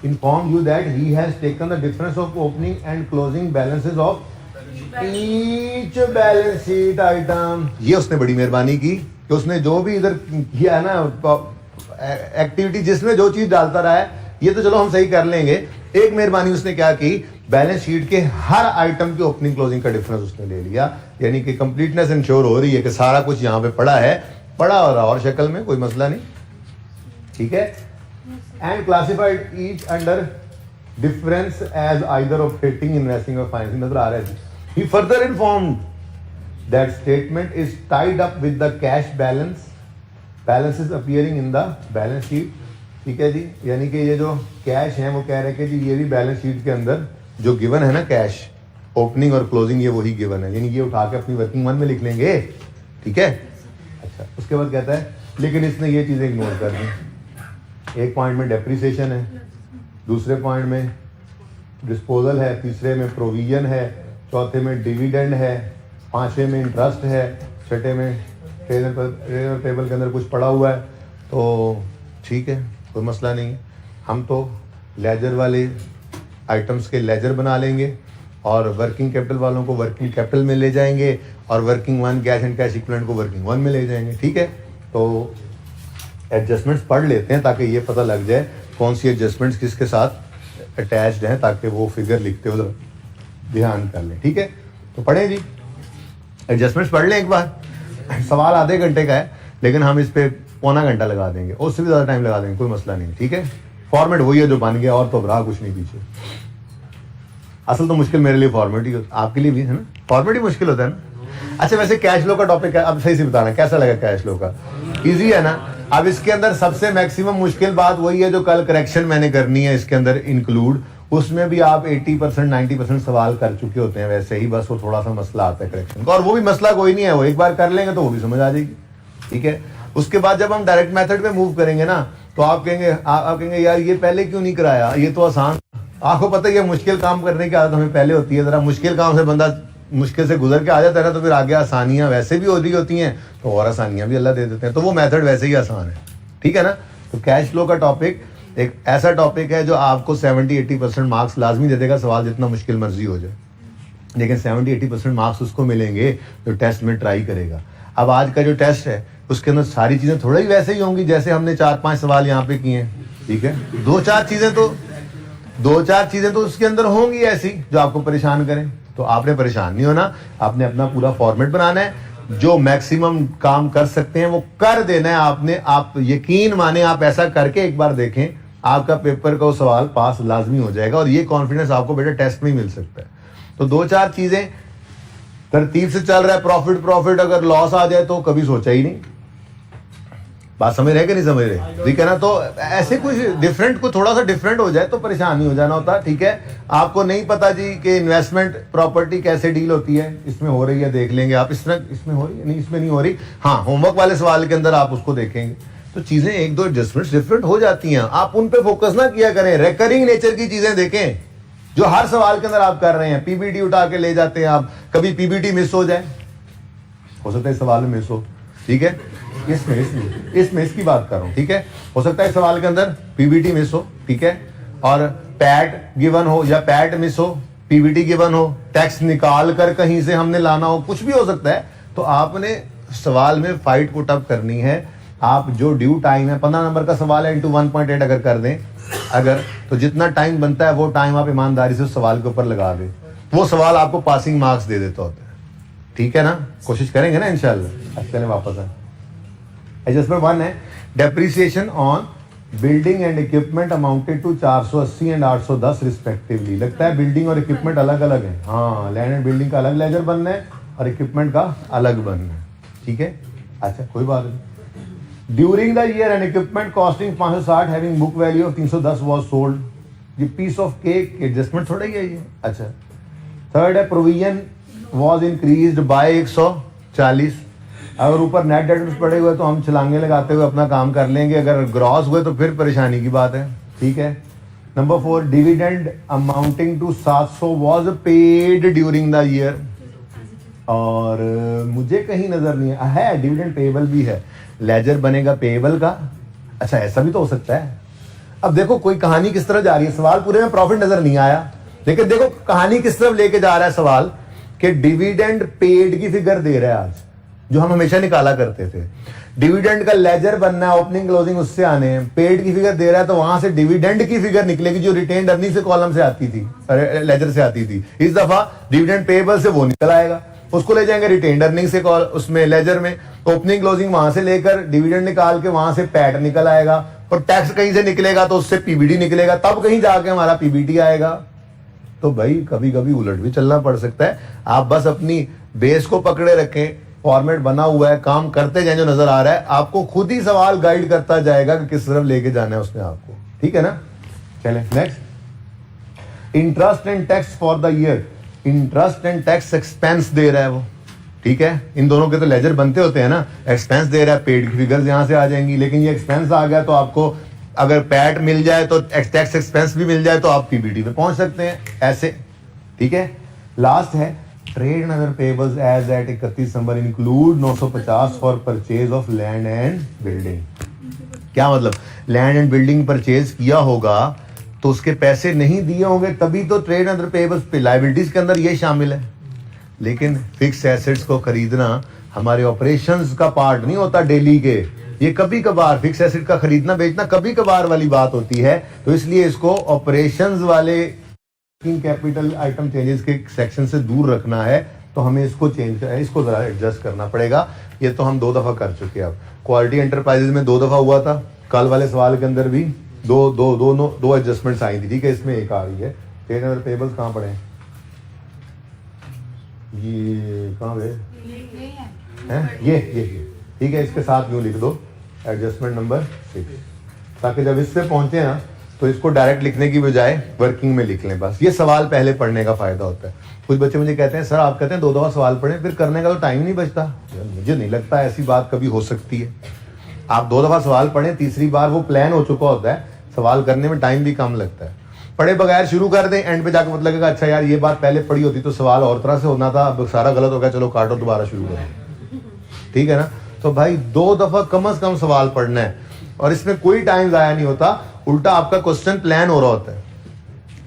[SPEAKER 1] Inform you that he has taken the difference of opening and closing balances of each balance sheet item. ये उसने बड़ी मेहरबानी की कि उसने जो भी इधर किया है ना एक्टिविटी, जिसमें जो चीज डालता रहा है, ये तो चलो हम सही कर लेंगे। एक मेहरबानी उसने क्या की? बैलेंस शीट के हर आइटम की ओपनिंग क्लोजिंग का डिफरेंस उसने ले लिया। यानी कि कंप्लीटनेस इंश्योर हो रही है कि सारा कुछ यहाँ पे पड़ा है, पड़ा और शक्ल में, कोई मसला नहीं, ठीक है। And classified each under difference as either operating, investing और फाइनेंसिंग। नजर आ रहा है। He further informed that statement is tied up with the cash balances appearing in the balance sheet, ठीक है जी। यानी कि ये जो कैश है वो कह रहे हैं कि जी ये भी बैलेंस शीट के अंदर जो गिवन है ना, कैश ओपनिंग और क्लोजिंग, ये वही गिवन है, यानी ये उठा के अपनी वर्किंग वन में लिख लेंगे, ठीक है। अच्छा, उसके बाद कहता है लेकिन इसने ये चीज़ें इग्नोर कर दी। एक पॉइंट में डेप्रिसिएशन है, दूसरे पॉइंट में डिस्पोजल है, तीसरे में प्रोविजन है, चौथे में डिविडेंड है, पांचवें में इंटरेस्ट है, छठे में टेबल के अंदर कुछ पड़ा हुआ है। तो ठीक है, कोई मसला नहीं है। हम तो लेजर वाले आइटम्स के लेजर बना लेंगे और वर्किंग कैपिटल वालों को वर्किंग कैपिटल में ले जाएंगे और working one cash and cash equivalent को वर्किंग वन में ले जाएंगे। ठीक है, तो एडजस्टमेंट्स पढ़ लेते हैं ताकि ये पता लग जाए कौन सी एडजस्टमेंट्स किसके साथ अटैच्ड हैं, ताकि वो फिगर लिखते हुए ध्यान कर लें। ठीक है, तो पढ़ें जी, एडजस्टमेंट्स पढ़ लें एक बार। सवाल आधे घंटे का है लेकिन हम इस पे पौना घंटा लगा देंगे, उससे भी ज़्यादा टाइम लगा देंगे, कोई मसला नहीं। ठीक है, फॉर्मेट वही है जो बन गया और तो रहा कुछ नहीं पीछे। असल तो मुश्किल मेरे लिए फॉर्मेट ही होता, आपके लिए भी है ना, फॉर्मेट ही मुश्किल होता है ना। अच्छा, वैसे कैश फ्लो का टॉपिक है, अब सही से बताना कैसा लगा कैश फ्लो का? इजी है ना। अब इसके अंदर सबसे मैक्सिमम मुश्किल बात वही है जो कल करेक्शन मैंने करनी है इसके अंदर इंक्लूड, उसमें भी आप 80% 90% सवाल कर चुके होते हैं वैसे ही, बस वो थोड़ा सा मसला आता है करेक्शन का, और वो भी मसला कोई नहीं है, वो एक बार कर लेंगे तो वो भी समझ आ जाएगी। ठीक है, उसके बाद जब हम डायरेक्ट मेथड पे मूव करेंगे ना तो आप कहेंगे यार ये पहले क्यों नहीं कराया, ये तो आसान। आपको पता है ये मुश्किल काम करने की आदत हमें पहले होती है, जरा मुश्किल काम से बंदा मुश्किल से गुजर के आ जाता है ना तो फिर आगे आसानियां वैसे भी हो रही होती हैं तो और आसानियां भी अल्लाह दे देते हैं, तो वो मेथड वैसे ही आसान है। ठीक है ना, तो कैश फ्लो का टॉपिक एक ऐसा टॉपिक है जो आपको 70-80% मार्क्स लाजमी दे देगा, सवाल जितना मुश्किल मर्जी हो जाए, लेकिन 70-80% मार्क्स उसको मिलेंगे जो टेस्ट में ट्राई करेगा। अब आज का जो टेस्ट है उसके अंदर सारी चीज़ें थोड़ा ही वैसे ही होंगी जैसे हमने 4-5 सवाल यहाँ पे किए हैं। ठीक है, दो चार चीज़ें तो उसके अंदर होंगी ऐसी जो आपको परेशान करें, तो आपने परेशान नहीं होना, आपने अपना पूरा फॉर्मेट बनाना है, जो मैक्सिमम काम कर सकते हैं वो कर देना है आपने। आप यकीन माने, आप ऐसा करके एक बार देखें, आपका पेपर का सवाल पास लाजमी हो जाएगा, और ये कॉन्फिडेंस आपको बेटा टेस्ट में ही मिल सकता है। तो दो चार चीजें तरतीब से चल रहा है, प्रॉफिट, अगर लॉस आ जाए तो कभी सोचा ही नहीं। बात समझ रहे कि नहीं समझ रहे? ठीक है ना, तो ऐसे कुछ डिफरेंट, कुछ थोड़ा सा डिफरेंट हो जाए तो परेशान नहीं हो जाना होता। ठीक है, आपको नहीं पता जी कि इन्वेस्टमेंट प्रॉपर्टी कैसे डील होती है, इसमें हो रही है देख लेंगे आप, इस तरह इसमें हो रही है, नहीं इसमें नहीं हो रही, हाँ होमवर्क वाले सवाल के अंदर आप उसको देखेंगे। तो चीजें एक दो एडजस्टमेंट्स डिफरेंट हो जाती हैं, आप उन पे फोकस ना किया करें, रिकरिंग नेचर की चीजें देखें जो हर सवाल के अंदर आप कर रहे हैं। पीबीटी उठा के ले जाते हैं आप, कभी पीबीटी मिस हो जाए, हो सकता है सवाल में मिस हो। ठीक है, इसमें इसकी बात कर रहा हूं। ठीक है, हो सकता है सवाल के अंदर पीबीटी मिस हो, ठीक है, और पैट गिवन हो या पैट मिस हो, पीबीटी गिवन हो, टैक्स निकाल कर कहीं से हमने लाना हो, कुछ भी हो सकता है। तो आपने सवाल में फाइट पुट अप करनी है। आप जो ड्यू टाइम है, 15 नंबर का सवाल है, इंटू 1.8 अगर कर दें, अगर तो जितना टाइम बनता है वो टाइम आप ईमानदारी से उस सवाल के ऊपर लगा दें, वो सवाल आपको पासिंग मार्क्स दे देता होता है। ठीक है ना, कोशिश करेंगे ना इंशाल्लाह। अब चलें वापस है, एडजस्टमेंट 1 है, depreciation on building and equipment amounted to 480 and 810 respectively. लगता है बिल्डिंग और इक्विपमेंट अलग अलग है, हाँ, लैंड एंड बिल्डिंग का अलग लेजर बनना है और इक्विपमेंट का अलग बनना है। ठीक है, अच्छा कोई बात नहीं। During the year N equipment costing 560 having book value of 310 was sold. ये पीस ऑफ केक एडजस्टमेंट थोड़ा ही है ये। अच्छा, थर्ड है प्रोविजन वाज इंक्रीज्ड बाय 140। अगर ऊपर नेट डेट पड़े हुए तो हम छलांगे लगाते हुए अपना काम कर लेंगे, अगर ग्रॉस हुए तो फिर परेशानी की बात है। ठीक है, number 4, dividend amounting to 700 was paid during the year. और मुझे कहीं नजर नहीं है डिविडेंड पेएबल भी है, लेजर बनेगा पेएबल का। अच्छा, ऐसा भी तो हो सकता है। अब देखो कोई कहानी किस तरह जा रही है, सवाल पूरे में प्रॉफिट नजर नहीं आया, लेकिन देखो कहानी किस तरफ लेके जा रहा है सवाल, कि डिविडेंड पेड की फिगर दे रहा है आज, जो हम हमेशा निकाला करते थे। डिविडेंड का लेजर बनना है, ओपनिंग क्लोजिंग उससे आने हैं, पेड की फिगर दे रहा है तो वहां से डिविडेंड की फिगर निकलेगी जो रिटेन्ड अर्निंग से कॉलम से आती थी, लेजर से आती थी। इस दफा डिविडेंड पेएबल से वो निकल आएगा, उसको ले जाएंगे रिटेन्ड अर्निंग से उसमें लेजर में, ओपनिंग क्लोजिंग वहां से लेकर डिविडेंड निकाल के वहां से पैट निकल आएगा, और टैक्स कहीं से निकलेगा तो उससे पीबीटी निकलेगा, तब कहीं जाके हमारा पीबीटी आएगा। तो भाई कभी कभी उलट भी चलना पड़ सकता है। आप बस अपनी बेस को पकड़े रखें, फॉर्मेट बना हुआ है, काम करते जाए, जो नजर आ रहा है आपको खुद ही सवाल गाइड करता जाएगा कि किस तरफ लेके जाना है उसने आपको। ठीक है ना, चलें next. Interest and tax for the year, interest and tax expense दे रहा है वो। ठीक है, इन दोनों के तो लेजर बनते होते हैं ना, एक्सपेंस दे रहा है, पेड की फिगर्स यहां से आ जाएंगी, लेकिन ये एक्सपेंस आ गया तो आपको अगर पैट मिल जाए तो टैक्स एक्सपेंस भी मिल जाए तो आप पीबीटी में पहुंच सकते हैं ऐसे, ठीक है। लास्ट है trade and other payables as at 31 December include 950 for purchase of land and building. क्या मतलब, लैंड एंड बिल्डिंग परचेज किया होगा तो उसके पैसे नहीं दिए होंगे, तभी तो ट्रेड एंड अदर पेबल्स पे लायबिलिटीज के अंदर ये शामिल है। लेकिन फिक्स एसेट्स को खरीदना हमारे ऑपरेशंस का पार्ट नहीं होता डेली के, ये कभी कभार फिक्स एसेट का खरीदना बेचना कभी कभार वाली बात होती है। तो इसलिए इसको ऑपरेशंस वाले कैपिटल आइटम चेंजेस के सेक्शन से दूर रखना है, तो हमें इसको चेंज इसको जरा एडजस्ट करना पड़ेगा। ये तो हम 2 दफा कर चुके हैं। अब क्वालिटी एंटरप्राइजेज में 2 दफा हुआ था, कल वाले सवाल के अंदर भी दो एडजस्टमेंट्स आई थी, ठीक है। इसमें एक आ रही है। ट्रेड एंड पेबल्स कहाँ पड़े हैं, ये कहाँ गए हैं, ये ठीक है। इसके साथ यूँ लिख दो एडजस्टमेंट नंबर 6, ताकि जब इस पे पहुंचे ना तो इसको डायरेक्ट लिखने की बजाय वर्किंग में लिख लें। बस ये सवाल पहले पढ़ने का फायदा होता है। कुछ बच्चे मुझे कहते हैं सर आप कहते हैं 2 दफा सवाल पढ़ें, फिर करने का तो टाइम नहीं बचता। मुझे नहीं लगता ऐसी बात कभी हो सकती है। आप 2 दफा सवाल पढ़ें, तीसरी बार वो प्लान हो चुका होता है, सवाल करने में टाइम भी कम लगता है। पढ़े बगैर शुरू कर दें, एंड पे जाकर मतलब लगेगा अच्छा यार ये बात पहले पढ़ी होती तो सवाल और तरह से होना था, अब सारा गलत हो गया, चलो काटो दोबारा शुरू करें, ठीक है ना। तो भाई 2 दफा कम से कम सवाल पढ़ना है, और इसमें कोई टाइम जाया नहीं होता, उल्टा आपका क्वेश्चन प्लान हो रहा होता है।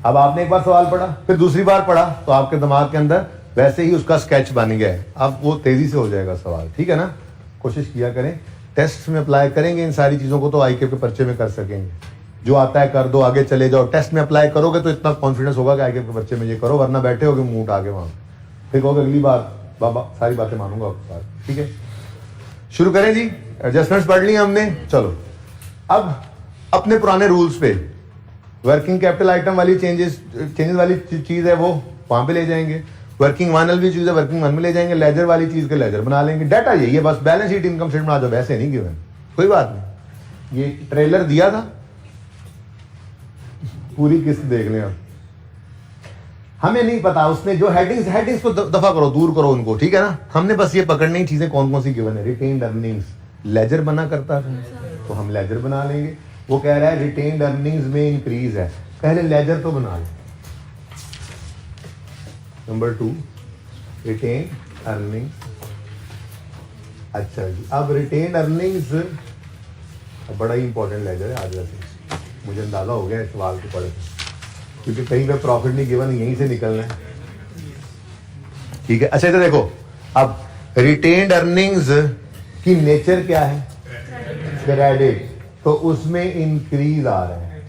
[SPEAKER 1] अब आपने एक बार सवाल पढ़ा, फिर दूसरी बार पढ़ा, तो आपके दिमाग के अंदर वैसे ही उसका स्केच बन गया है, अब वो तेजी से हो जाएगा सवाल, ठीक है ना। कोशिश किया करें, टेस्ट में अप्लाई करेंगे इन सारी चीजों को तो आईके के पर्चे में कर सकेंगे। जो आता है कर दो, आगे चले जाओ। टेस्ट में अप्लाई करोगे तो इतना कॉन्फिडेंस होगा कि आईके के पर्चे में ये करो, वरना बैठे होगे मुंह उठा के वहां, फिर कहोगे अगली बार बाबा सारी बातें मानूंगा आपके साथ, ठीक है। शुरू करें जी, एडजस्टमेंट्स पढ़ ली हमने। चलो अब अपने पुराने रूल्स पे वर्किंग कैपिटल आइटम वाली चेंजेस वाली चीज है वो वहां पे ले जाएंगे, वर्किंग वन वाली चीज है वर्किंग वन में ले जाएंगे, लेजर वाली चीज के लेजर बना लेंगे। डाटा यही है बस, बैलेंस शीट इनकम स्टेटमेंट आ जाओ, वैसे नहीं गिवन, कोई बात नहीं। ये ट्रेलर दिया था, पूरी किस्त देख लें आप। हमें नहीं पता उसमें जो हेडिंग्स को दफा करो, दूर करो उनको, ठीक है ना। हमने बस ये पकड़नी चीजें कौन कौन सी गिवन है। रिटेन्ड अर्निंग्स लेजर बना करता था, तो हम लेजर बना लेंगे। वो कह रहा है रिटेन्ड अर्निंग्स में इंक्रीज है, पहले लेजर तो बना ले। Number 2 retained earnings. अच्छा जी, अब रिटेन्ड अर्निंग्स बड़ा ही इंपॉर्टेंट लेजर है आज, वैसे मुझे अंदाजा हो गया इस सवाल को पढ़े, क्योंकि कहीं पे प्रॉफिट नहीं गिवन, यहीं से निकलना है, ठीक है। अच्छा तो देखो, अब रिटेन्ड अर्निंग्स की नेचर क्या है, क्रेडिट, तो उसमें इंक्रीज आ रहा है,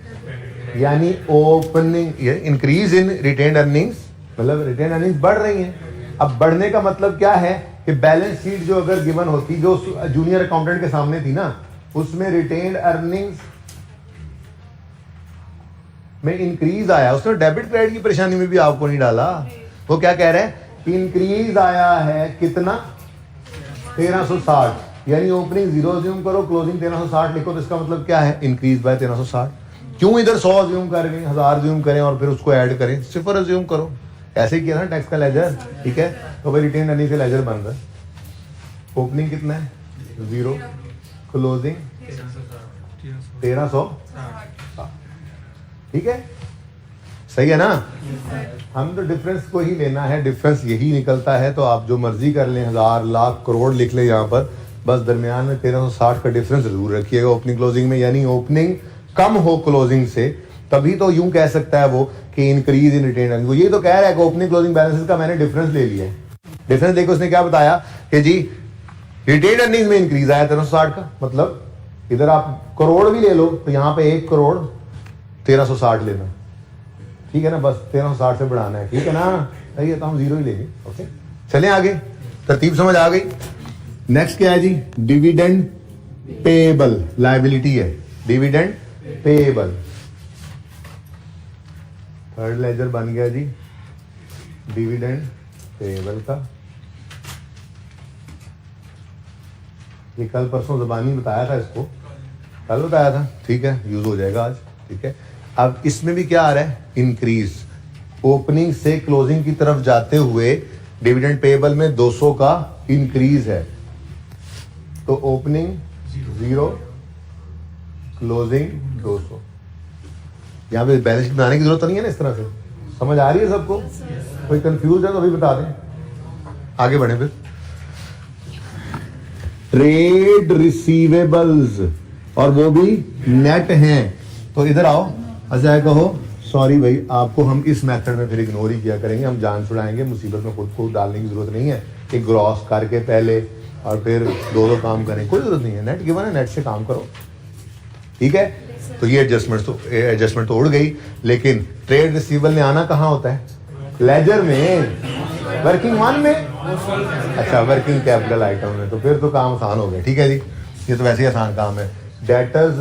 [SPEAKER 1] यानी opening increase in retained earnings, मतलब रिटेन्ड अर्निंग्स बढ़ रही हैं। अब बढ़ने का मतलब क्या है कि बैलेंस शीट जो अगर गिवन होती, जो जूनियर अकाउंटेंट के सामने थी ना, उसमें रिटेन्ड अर्निंग्स में इंक्रीज आया, उसने डेबिट क्रेडिट की परेशानी में भी आपको नहीं डाला। वो क्या कह रहे हैं, इंक्रीज आया है कितना, 1360, यानी ओपनिंग 0 अज्यूम करो, क्लोजिंग 1360 लिखो, तो इसका मतलब क्या है, इंक्रीज बाय 1360। क्यों इधर 100 अज्यूम करें, 1000 अज्यूम करें और फिर उसको ऐड करें, 0 अज्यूम करो। ऐसे ही किया ना टैक्स का लेजर, ठीक है। तो भाई रिटेन अर्निंग से लेजर बन रहा है, ओपनिंग कितना है 0, क्लोजिंग 1360, ठीक है, सही है ना। हम तो डिफरेंस को ही लेना है, डिफरेंस यही निकलता है, तो आप जो मर्जी कर लें, 1000 लाख करोड़ लिख लें यहाँ पर, बस दरमियान में 1360 का डिफरेंस जरूर रखिएगा ओपनिंग क्लोजिंग में, यानी ओपनिंग कम हो क्लोजिंग से, तभी तो यूं कह सकता है वो कि इंक्रीज इन रिटेन अर्निंग। वो ये तो कह रहा है कि ओपनिंग क्लोजिंग बैलेंसेस का मैंने डिफरेंस ले लिया है। डिफरेंस देखो उसने क्या बताया कि जी रिटेन अर्निंग में इंक्रीज आया 1360 का, मतलब इधर आप करोड़ भी ले लो तो यहाँ पे 1 करोड़ 1360 लेना, ठीक है ना, बस 1360 से बढ़ाना है, ठीक है ना, सही है, तो हम 0 ही लेंगे। ओके, चलें आगे, तरतीब समझ आ गई। नेक्स्ट क्या है जी, डिविडेंड पेएबल लायबिलिटी है, डिविडेंड पेएबल, थर्ड लेजर बन गया जी डिविडेंड पेएबल का। ये कल परसों ज़बानी बताया था, इसको कल बताया था, ठीक है, यूज हो जाएगा आज, ठीक है। अब इसमें भी क्या आ रहा है, इंक्रीज, ओपनिंग से क्लोजिंग की तरफ जाते हुए डिविडेंड पेएबल में 200 का इंक्रीज है, तो ओपनिंग 0, क्लोजिंग 200। यहाँ पे बैलेंस शीट बनाने की जरूरत नहीं है ना, इस तरह से समझ आ रही है सबको? कोई कंफ्यूज है तो अभी बता दें, आगे बढ़े फिर। ट्रेड रिसीवेबल्स, और वो भी नेट हैं, तो इधर आओ। अच्छा कहो सॉरी भाई, आपको हम इस मेथड में फिर इग्नोर ही किया करेंगे, हम जान छुड़ाएंगे, मुसीबत में खुद को डालने की जरूरत नहीं है कि ग्रॉस करके पहले और फिर दो काम करें, कोई जरूरत नहीं है। नेट गिवन है, नेट से काम करो, ठीक है। तो ये एडजस्टमेंट तो उड़ गई, लेकिन ट्रेड रिसीवेबल ने आना कहाँ होता है? लेजर में, वर्किंग वन में। अच्छा, वर्किंग कैपिटल आइटम में, तो फिर तो काम आसान हो गया, ठीक है जी। ये तो वैसे ही आसान काम है। डेटर्स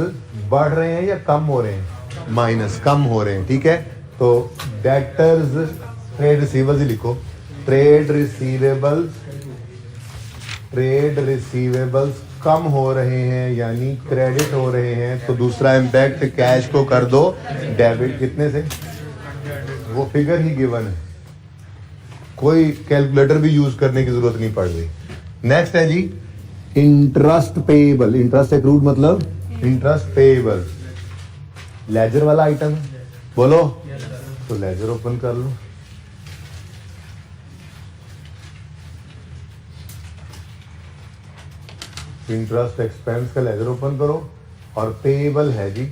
[SPEAKER 1] बढ़ रहे हैं या कम हो रहे हैं? माइनस, कम हो रहे हैं, ठीक है। तो डेटर्स, ट्रेड रिसीवेबल्स ही लिखो, ट्रेड रिसीवेबल्स कम हो रहे हैं यानी क्रेडिट हो रहे हैं, तो दूसरा इम्पैक्ट कैश को कर दो डेबिट। कितने से? वो फिगर ही गिवन है, कोई कैलकुलेटर भी यूज करने की जरूरत नहीं पड़ रही। नेक्स्ट है जी इंटरेस्ट पेएबल। इंटरेस्ट एक्रूड मतलब इंटरेस्ट पेएबल, लेजर वाला आइटम है, बोलो। तो लेजर ओपन कर लो, इंटरेस्ट एक्सपेंस का लेजर ओपन करो, और पेएबल है जी,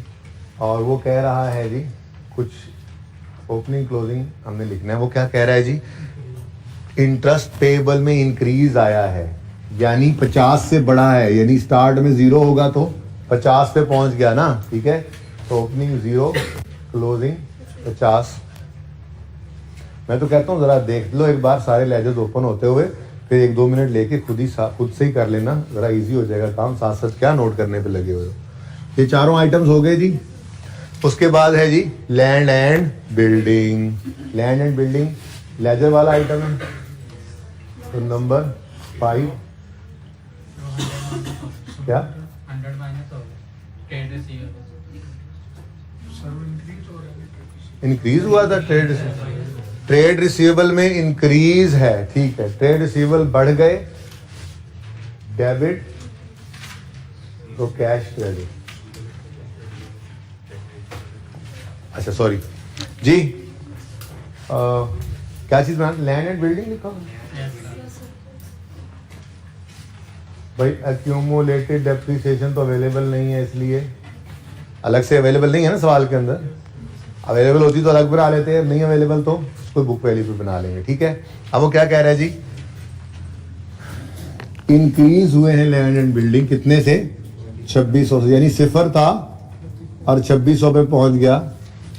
[SPEAKER 1] और वो कह रहा है जी कुछ ओपनिंग क्लोजिंग हमने लिखना है। वो क्या कह रहा है जी? इंटरेस्ट पेएबल में इंक्रीज आया है, यानी 50 से बड़ा है, यानी स्टार्ट में 0 होगा तो 50 पे पहुंच गया ना, ठीक है। तो ओपनिंग 0, क्लोजिंग 50। मैं तो कहता हूँ जरा देख लो एक बार सारे लेजर्स ओपन होते हुए, फिर 1-2 मिनट लेके खुद से ही कर लेना, जरा इजी हो जाएगा काम। साथ साथ क्या नोट करने पे लगे हुए हो। ये चारों आइटम्स हो गए जी। उसके बाद है जी land and building. Land and building ledger वाला आइटम है, तो नंबर 5 क्या
[SPEAKER 2] 100 माइनस हो गया। ट्रेड रिसीवेबल
[SPEAKER 1] इंक्रीज हुआ था, ट्रेड रिसीवेबल में इंक्रीज है, ठीक है। ट्रेड रिसीवेबल बढ़ गए, डेबिट तो कैश क्रेडिट। अच्छा सॉरी जी, क्या चीज बना? लैंड एंड बिल्डिंग लिखा भाई। एक्यूमुलेटेड डेप्रिसिएशन तो अवेलेबल नहीं है, इसलिए अलग से अवेलेबल नहीं है ना सवाल के अंदर। अवेलेबल होती तो अलग बना लेते हैं, नहीं अवेलेबल तो उसको बुक वैल्यू पे बना लेंगे, ठीक है। अब वो क्या कह रहा है जी? इंक्रीज हुए हैं लैंड एंड बिल्डिंग, कितने से? 2600 से, यानी 0 था और 2600 पे पहुंच गया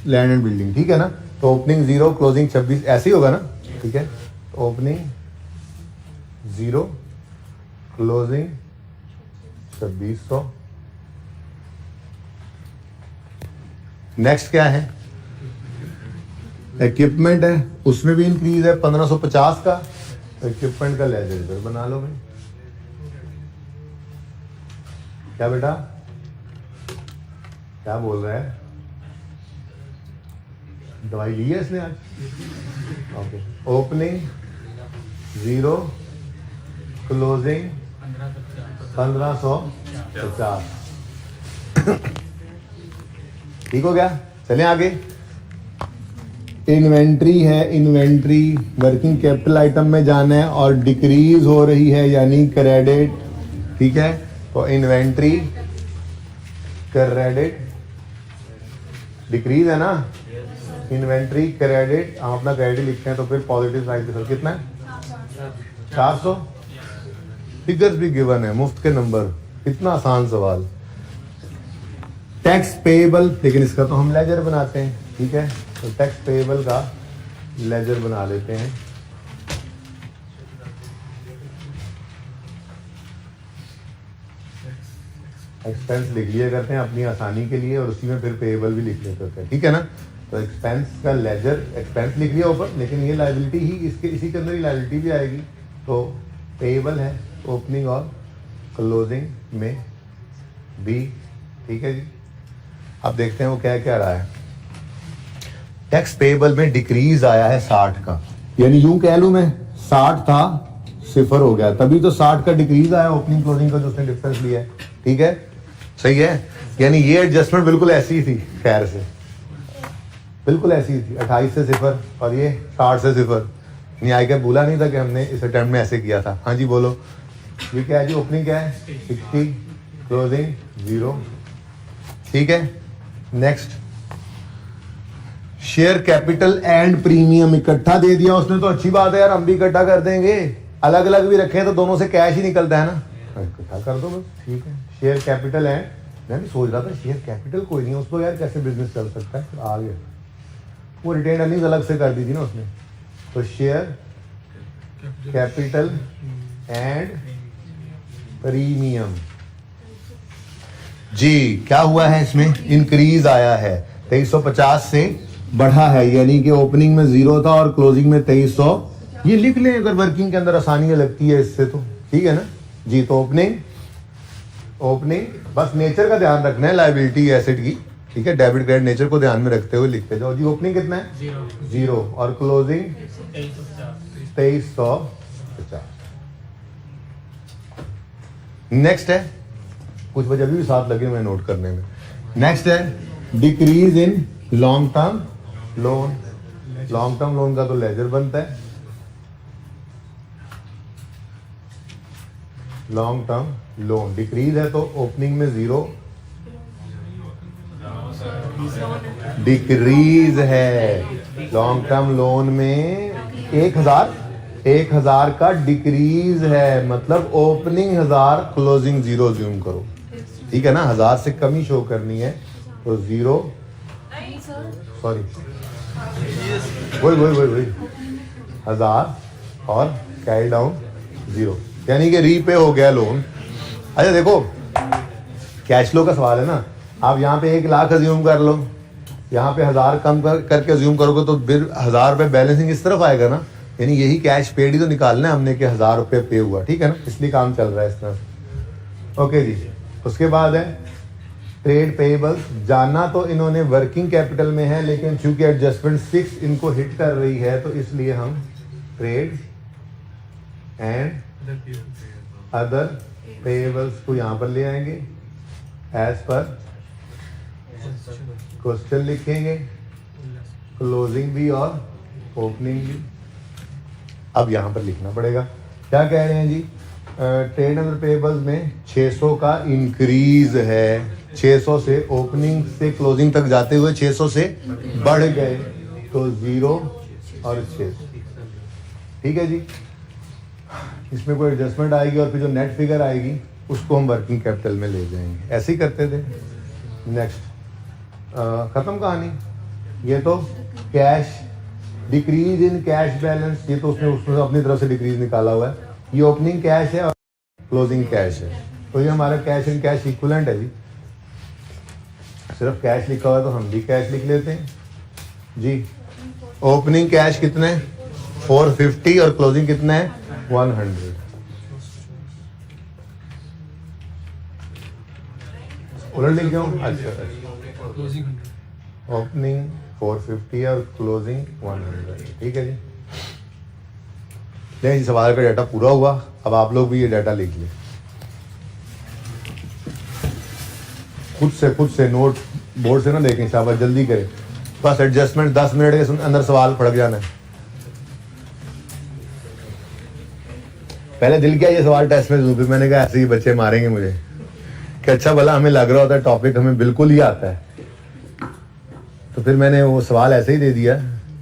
[SPEAKER 1] लैंड एंड बिल्डिंग, ठीक है ना। तो ओपनिंग 0, क्लोजिंग 26, ऐसे ही होगा ना, ठीक है। तो ओपनिंग 0, क्लोजिंग 2600। नेक्स्ट क्या है? इक्विपमेंट है, उसमें भी इंक्रीज है 1550 का। तो इक्विपमेंट का लेजर इधर बना लो भाई। क्या बेटा, क्या बोल रहा है? दवाई ली है इसने आज? ओके। Opening 0, closing 1550। ठीक हो गया, चलें आगे। इन्वेंट्री है, इन्वेंट्री वर्किंग कैपिटल आइटम में जाना है और डिक्रीज हो रही है यानी क्रेडिट, ठीक है। तो इन्वेंट्री क्रेडिट, डिक्रीज है ना, इन्वेंट्री क्रेडिट, हम अपना क्रेडिट लिखते हैं तो फिर पॉजिटिव साइड के साथ कितना है? 400। फिगर्स भी गिवन है, मुफ्त के नंबर, कितना आसान सवाल। टैक्स पेएबल, लेकिन इसका तो हम लेजर बनाते हैं, ठीक है। तो टैक्स पेएबल का लेजर बना लेते हैं। एक्सपेंस लिख लिया करते हैं अपनी आसानी के लिए, और उसी में फिर पेएबल भी लिख लेते होते हैं, ठीक है ना। तो एक्सपेंस का लेजर, एक्सपेंस लिख लिया ऊपर, लेकिन ये लायबिलिटी ही इसके, इसी के अंदर ही लायबिलिटी भी आएगी। तो पेएबल है ओपनिंग और क्लोजिंग में भी, ठीक है जी। अब देखते हैं वो क्या क्या रहा है। टैक्स पेएबल में डिक्रीज आया है 60 का, यानी यूं कह लूं मैं 60 था 0 हो गया, तभी तो 60 का डिक्रीज आया ओपनिंग क्लोजिंग का जो उसने डिफरेंस लिया है, ठीक है, सही है। यानी ये एडजस्टमेंट बिल्कुल ऐसी ही थी, खैर से बिल्कुल ऐसी ही थी, 28 से 0 और ये 60 से 0। न्याय का भूला नहीं था कि हमने इस अटेम्प्ट में ऐसे किया था। हाँ जी बोलो, ये क्या है जी? ओपनिंग क्या है? 60, क्लोजिंग 0। ठीक है, next share capital and premium इकट्ठा दे दिया उसने तो अच्छी बात है यार, हम भी इकट्ठा कर देंगे। अलग अलग भी रखे तो दोनों से कैश ही निकलता है ना, इकट्ठा कर दो बस। ठीक है, शेयर कैपिटल एंड, मैं भी सोच रहा था शेयर कैपिटल कोई नहीं है उसको यार, कैसे बिजनेस चल सकता है, आ गया वो रिटेन अर्निंग्स अलग से कर दी थी ना उसने। तो शेयर कैपिटल एंड प्रीमियम जी, क्या हुआ है इसमें? इंक्रीज आया है, 2350 से बढ़ा है, यानी कि ओपनिंग में 0 था और क्लोजिंग में 2300। ये लिख लें अगर वर्किंग के अंदर आसानी लगती है इससे तो, ठीक है ना जी। तो ओपनिंग बस नेचर का ध्यान रखना है लायबिलिटी एसेट की, ठीक है, डेबिट क्रेडिट नेचर को ध्यान में रखते हुए लिखते जाओ जी। ओपनिंग कितना है? 0 और क्लोजिंग 2350। नेक्स्ट है, कुछ वजह भी साथ लगे हुए नोट करने में। नेक्स्ट है decrease in long term loan. Long term loan का तो लेजर बनता है, लॉन्ग टर्म लोन डिक्रीज है तो ओपनिंग में 0, डिक्रीज है लॉन्ग टर्म लोन में 1000 का डिक्रीज है, मतलब ओपनिंग 1000 क्लोजिंग 0 ज्यूम करो, ठीक है ना। 1000 से कमी शो करनी है तो 0, सॉरी वही 1000 और कैरी डाउन 0, यानी कि रीपे हो गया लोन। अच्छा देखो, कैश फ्लो का सवाल है ना, आप यहाँ पे 1 लाख अज्यूम कर लो, यहाँ पे 1000 कम करके अज्यूम करोगे तो फिर 1000 रुपये बैलेंसिंग इस तरफ आएगा ना, यानी यही कैश पेड ही तो निकालना है हमने कि 1000 रुपये पे हुआ, ठीक है ना, इसलिए काम चल रहा है इस तरह। ओके जी, उसके बाद है ट्रेड पेएबल्स। जाना तो इन्होंने वर्किंग कैपिटल में है, लेकिन चूंकि एडजस्टमेंट 6 इनको हिट कर रही है तो इसलिए हम ट्रेड एंड अदर पेएबल्स को यहाँ पर ले आएंगे, एज पर क्वेश्चन लिखेंगे, क्लोजिंग भी और ओपनिंग भी। अब यहाँ पर लिखना पड़ेगा, क्या कह रहे हैं जी? ट्रेड एंड पेएबल्स में 600 का इंक्रीज है, 600 से ओपनिंग से क्लोजिंग तक जाते हुए 600 से बढ़ गए तो 0 और 600, ठीक है जी। इसमें कोई एडजस्टमेंट आएगी और फिर जो नेट फिगर आएगी उसको हम वर्किंग कैपिटल में ले जाएंगे, ऐसे ही करते थे। नेक्स्ट खत्म कहानी। ये तो cash decrease in cash balance, ये तो उसने अपनी तरफ से डिक्रीज निकाला हुआ है। ये ओपनिंग कैश है और क्लोजिंग कैश है, तो ये हमारा कैश इन कैश इक्विवेलेंट है जी। सिर्फ कैश लिखा हुआ है तो हम भी कैश लिख लेते हैं जी। ओपनिंग कैश कितना है? 450 और क्लोजिंग कितना है? 100। उलट लिख जाऊँ? अच्छा, ओपनिंग 450 और क्लोजिंग 100, ठीक है जी। नहीं जी, सवाल का डाटा पूरा हुआ, अब आप लोग भी ये डाटा लिख लें खुद से नोट बोर्ड से ना देखें, शाबाश जल्दी करें, बस एडजस्टमेंट 10 मिनट के अंदर सवाल फड़क जाना है। पहले दिल किया ये सवाल टेस्ट में, फिर मैंने कहा ऐसे ही बच्चे मारेंगे मुझे कि अच्छा भला हमें लग रहा होता है टॉपिक हमें बिल्कुल ही आता है, तो फिर मैंने वो सवाल ऐसे ही दे दिया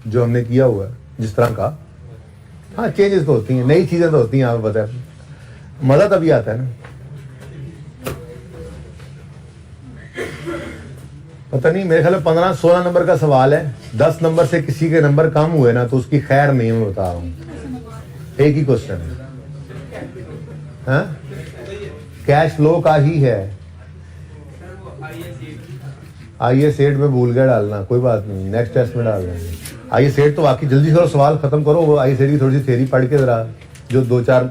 [SPEAKER 1] जो हमने किया हुआ है जिस तरह का। हाँ, चेंजेस तो होती हैं, नई चीजें तो होती हैं, आपको पता है, मजा तभी आता है ना। पता नहीं, मेरे ख्याल में 15-16 नंबर का सवाल है, 10 नंबर से किसी के नंबर कम हुए ना तो उसकी खैर नहीं, मैं बता रहा हूँ, एक ही क्वेश्चन है। हाँ? कैश फ्लो का ही है। आइए सेट में भूल गया डालना, कोई बात नहीं, नेक्स्ट टेस्ट में डाल देंगे। आइए सेट तो बाकी जल्दी करो, सवाल खत्म करो, वो आइए सेट की थोड़ी सी थ्योरी पढ़ के जरा, जो 2-4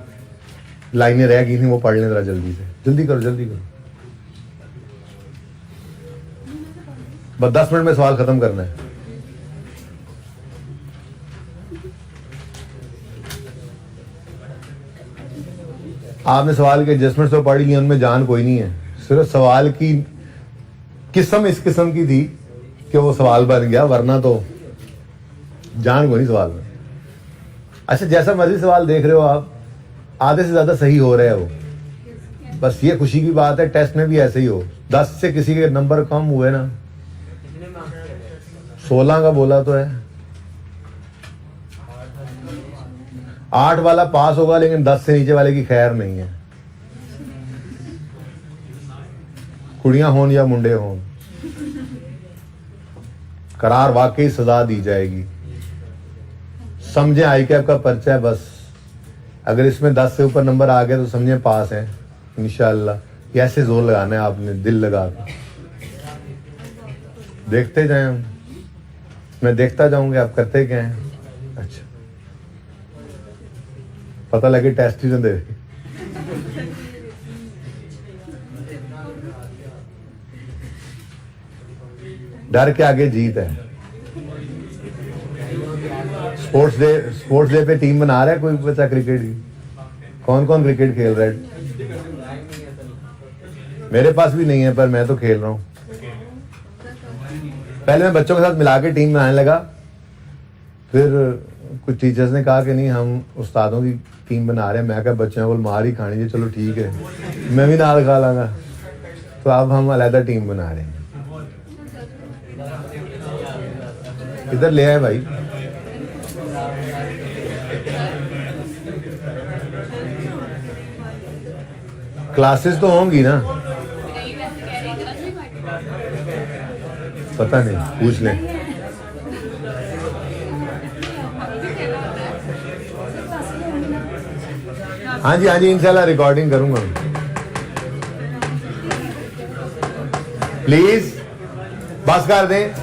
[SPEAKER 1] लाइनें रह गई थी वो पढ़ लें जरा जल्दी से, जल्दी करो। बस 10 मिनट में सवाल खत्म करना है। आपने सवाल के एडजस्टमेंट तो पढ़ लिए, उनमें जान कोई नहीं है, सिर्फ सवाल की किस्म इस किस्म की थी कि वो सवाल बन गया, वरना तो जान को नहीं सवाल में। अच्छा, जैसा मर्जी सवाल देख रहे हो आप, आधे से ज्यादा सही हो रहे हैं वो। बस ये खुशी की बात है, टेस्ट में भी ऐसे ही हो। 10 से किसी के नंबर कम हुए ना, 16 का बोला तो है, 8 वाला पास होगा, लेकिन 10 से नीचे वाले की खैर नहीं है, कुड़ियां होन या मुंडे होन। करार वाकई सजा दी जाएगी। समझे आई कैप का पर्चा है बस, अगर इसमें 10 से ऊपर नंबर आ गए तो समझे पास है इंशाअल्लाह। ऐसे जोर लगाना है आपने, दिल लगा के। देखते जाएं हम, मैं देखता जाऊंगा आप करते क्या हैं। अच्छा, पता लगे टेस्ट ही दे। डर के आगे जीत है। स्पोर्ट्स डे पे टीम बना रहा है कोई बच्चा क्रिकेट की? कौन कौन क्रिकेट खेल रहा है? मेरे पास भी नहीं है, पर मैं तो खेल रहा हूँ। पहले मैं बच्चों के साथ मिला के टीम बनाने लगा, फिर कुछ टीचर्स ने कहा कि नहीं, हम उस्तादों की टीम बना रहे हैं। मैं कहा बच्चों को मार ही खानी है, चलो ठीक है, मैं भी नाल खा लांगा। तो अब हम अलग टीम बना रहे हैं। इधर ले आए भाई। क्लासेस तो होंगी ना? पता नहीं, पूछ लें। हाँ जी इंशाल्लाह रिकॉर्डिंग करूंगा। प्लीज बस कर दें,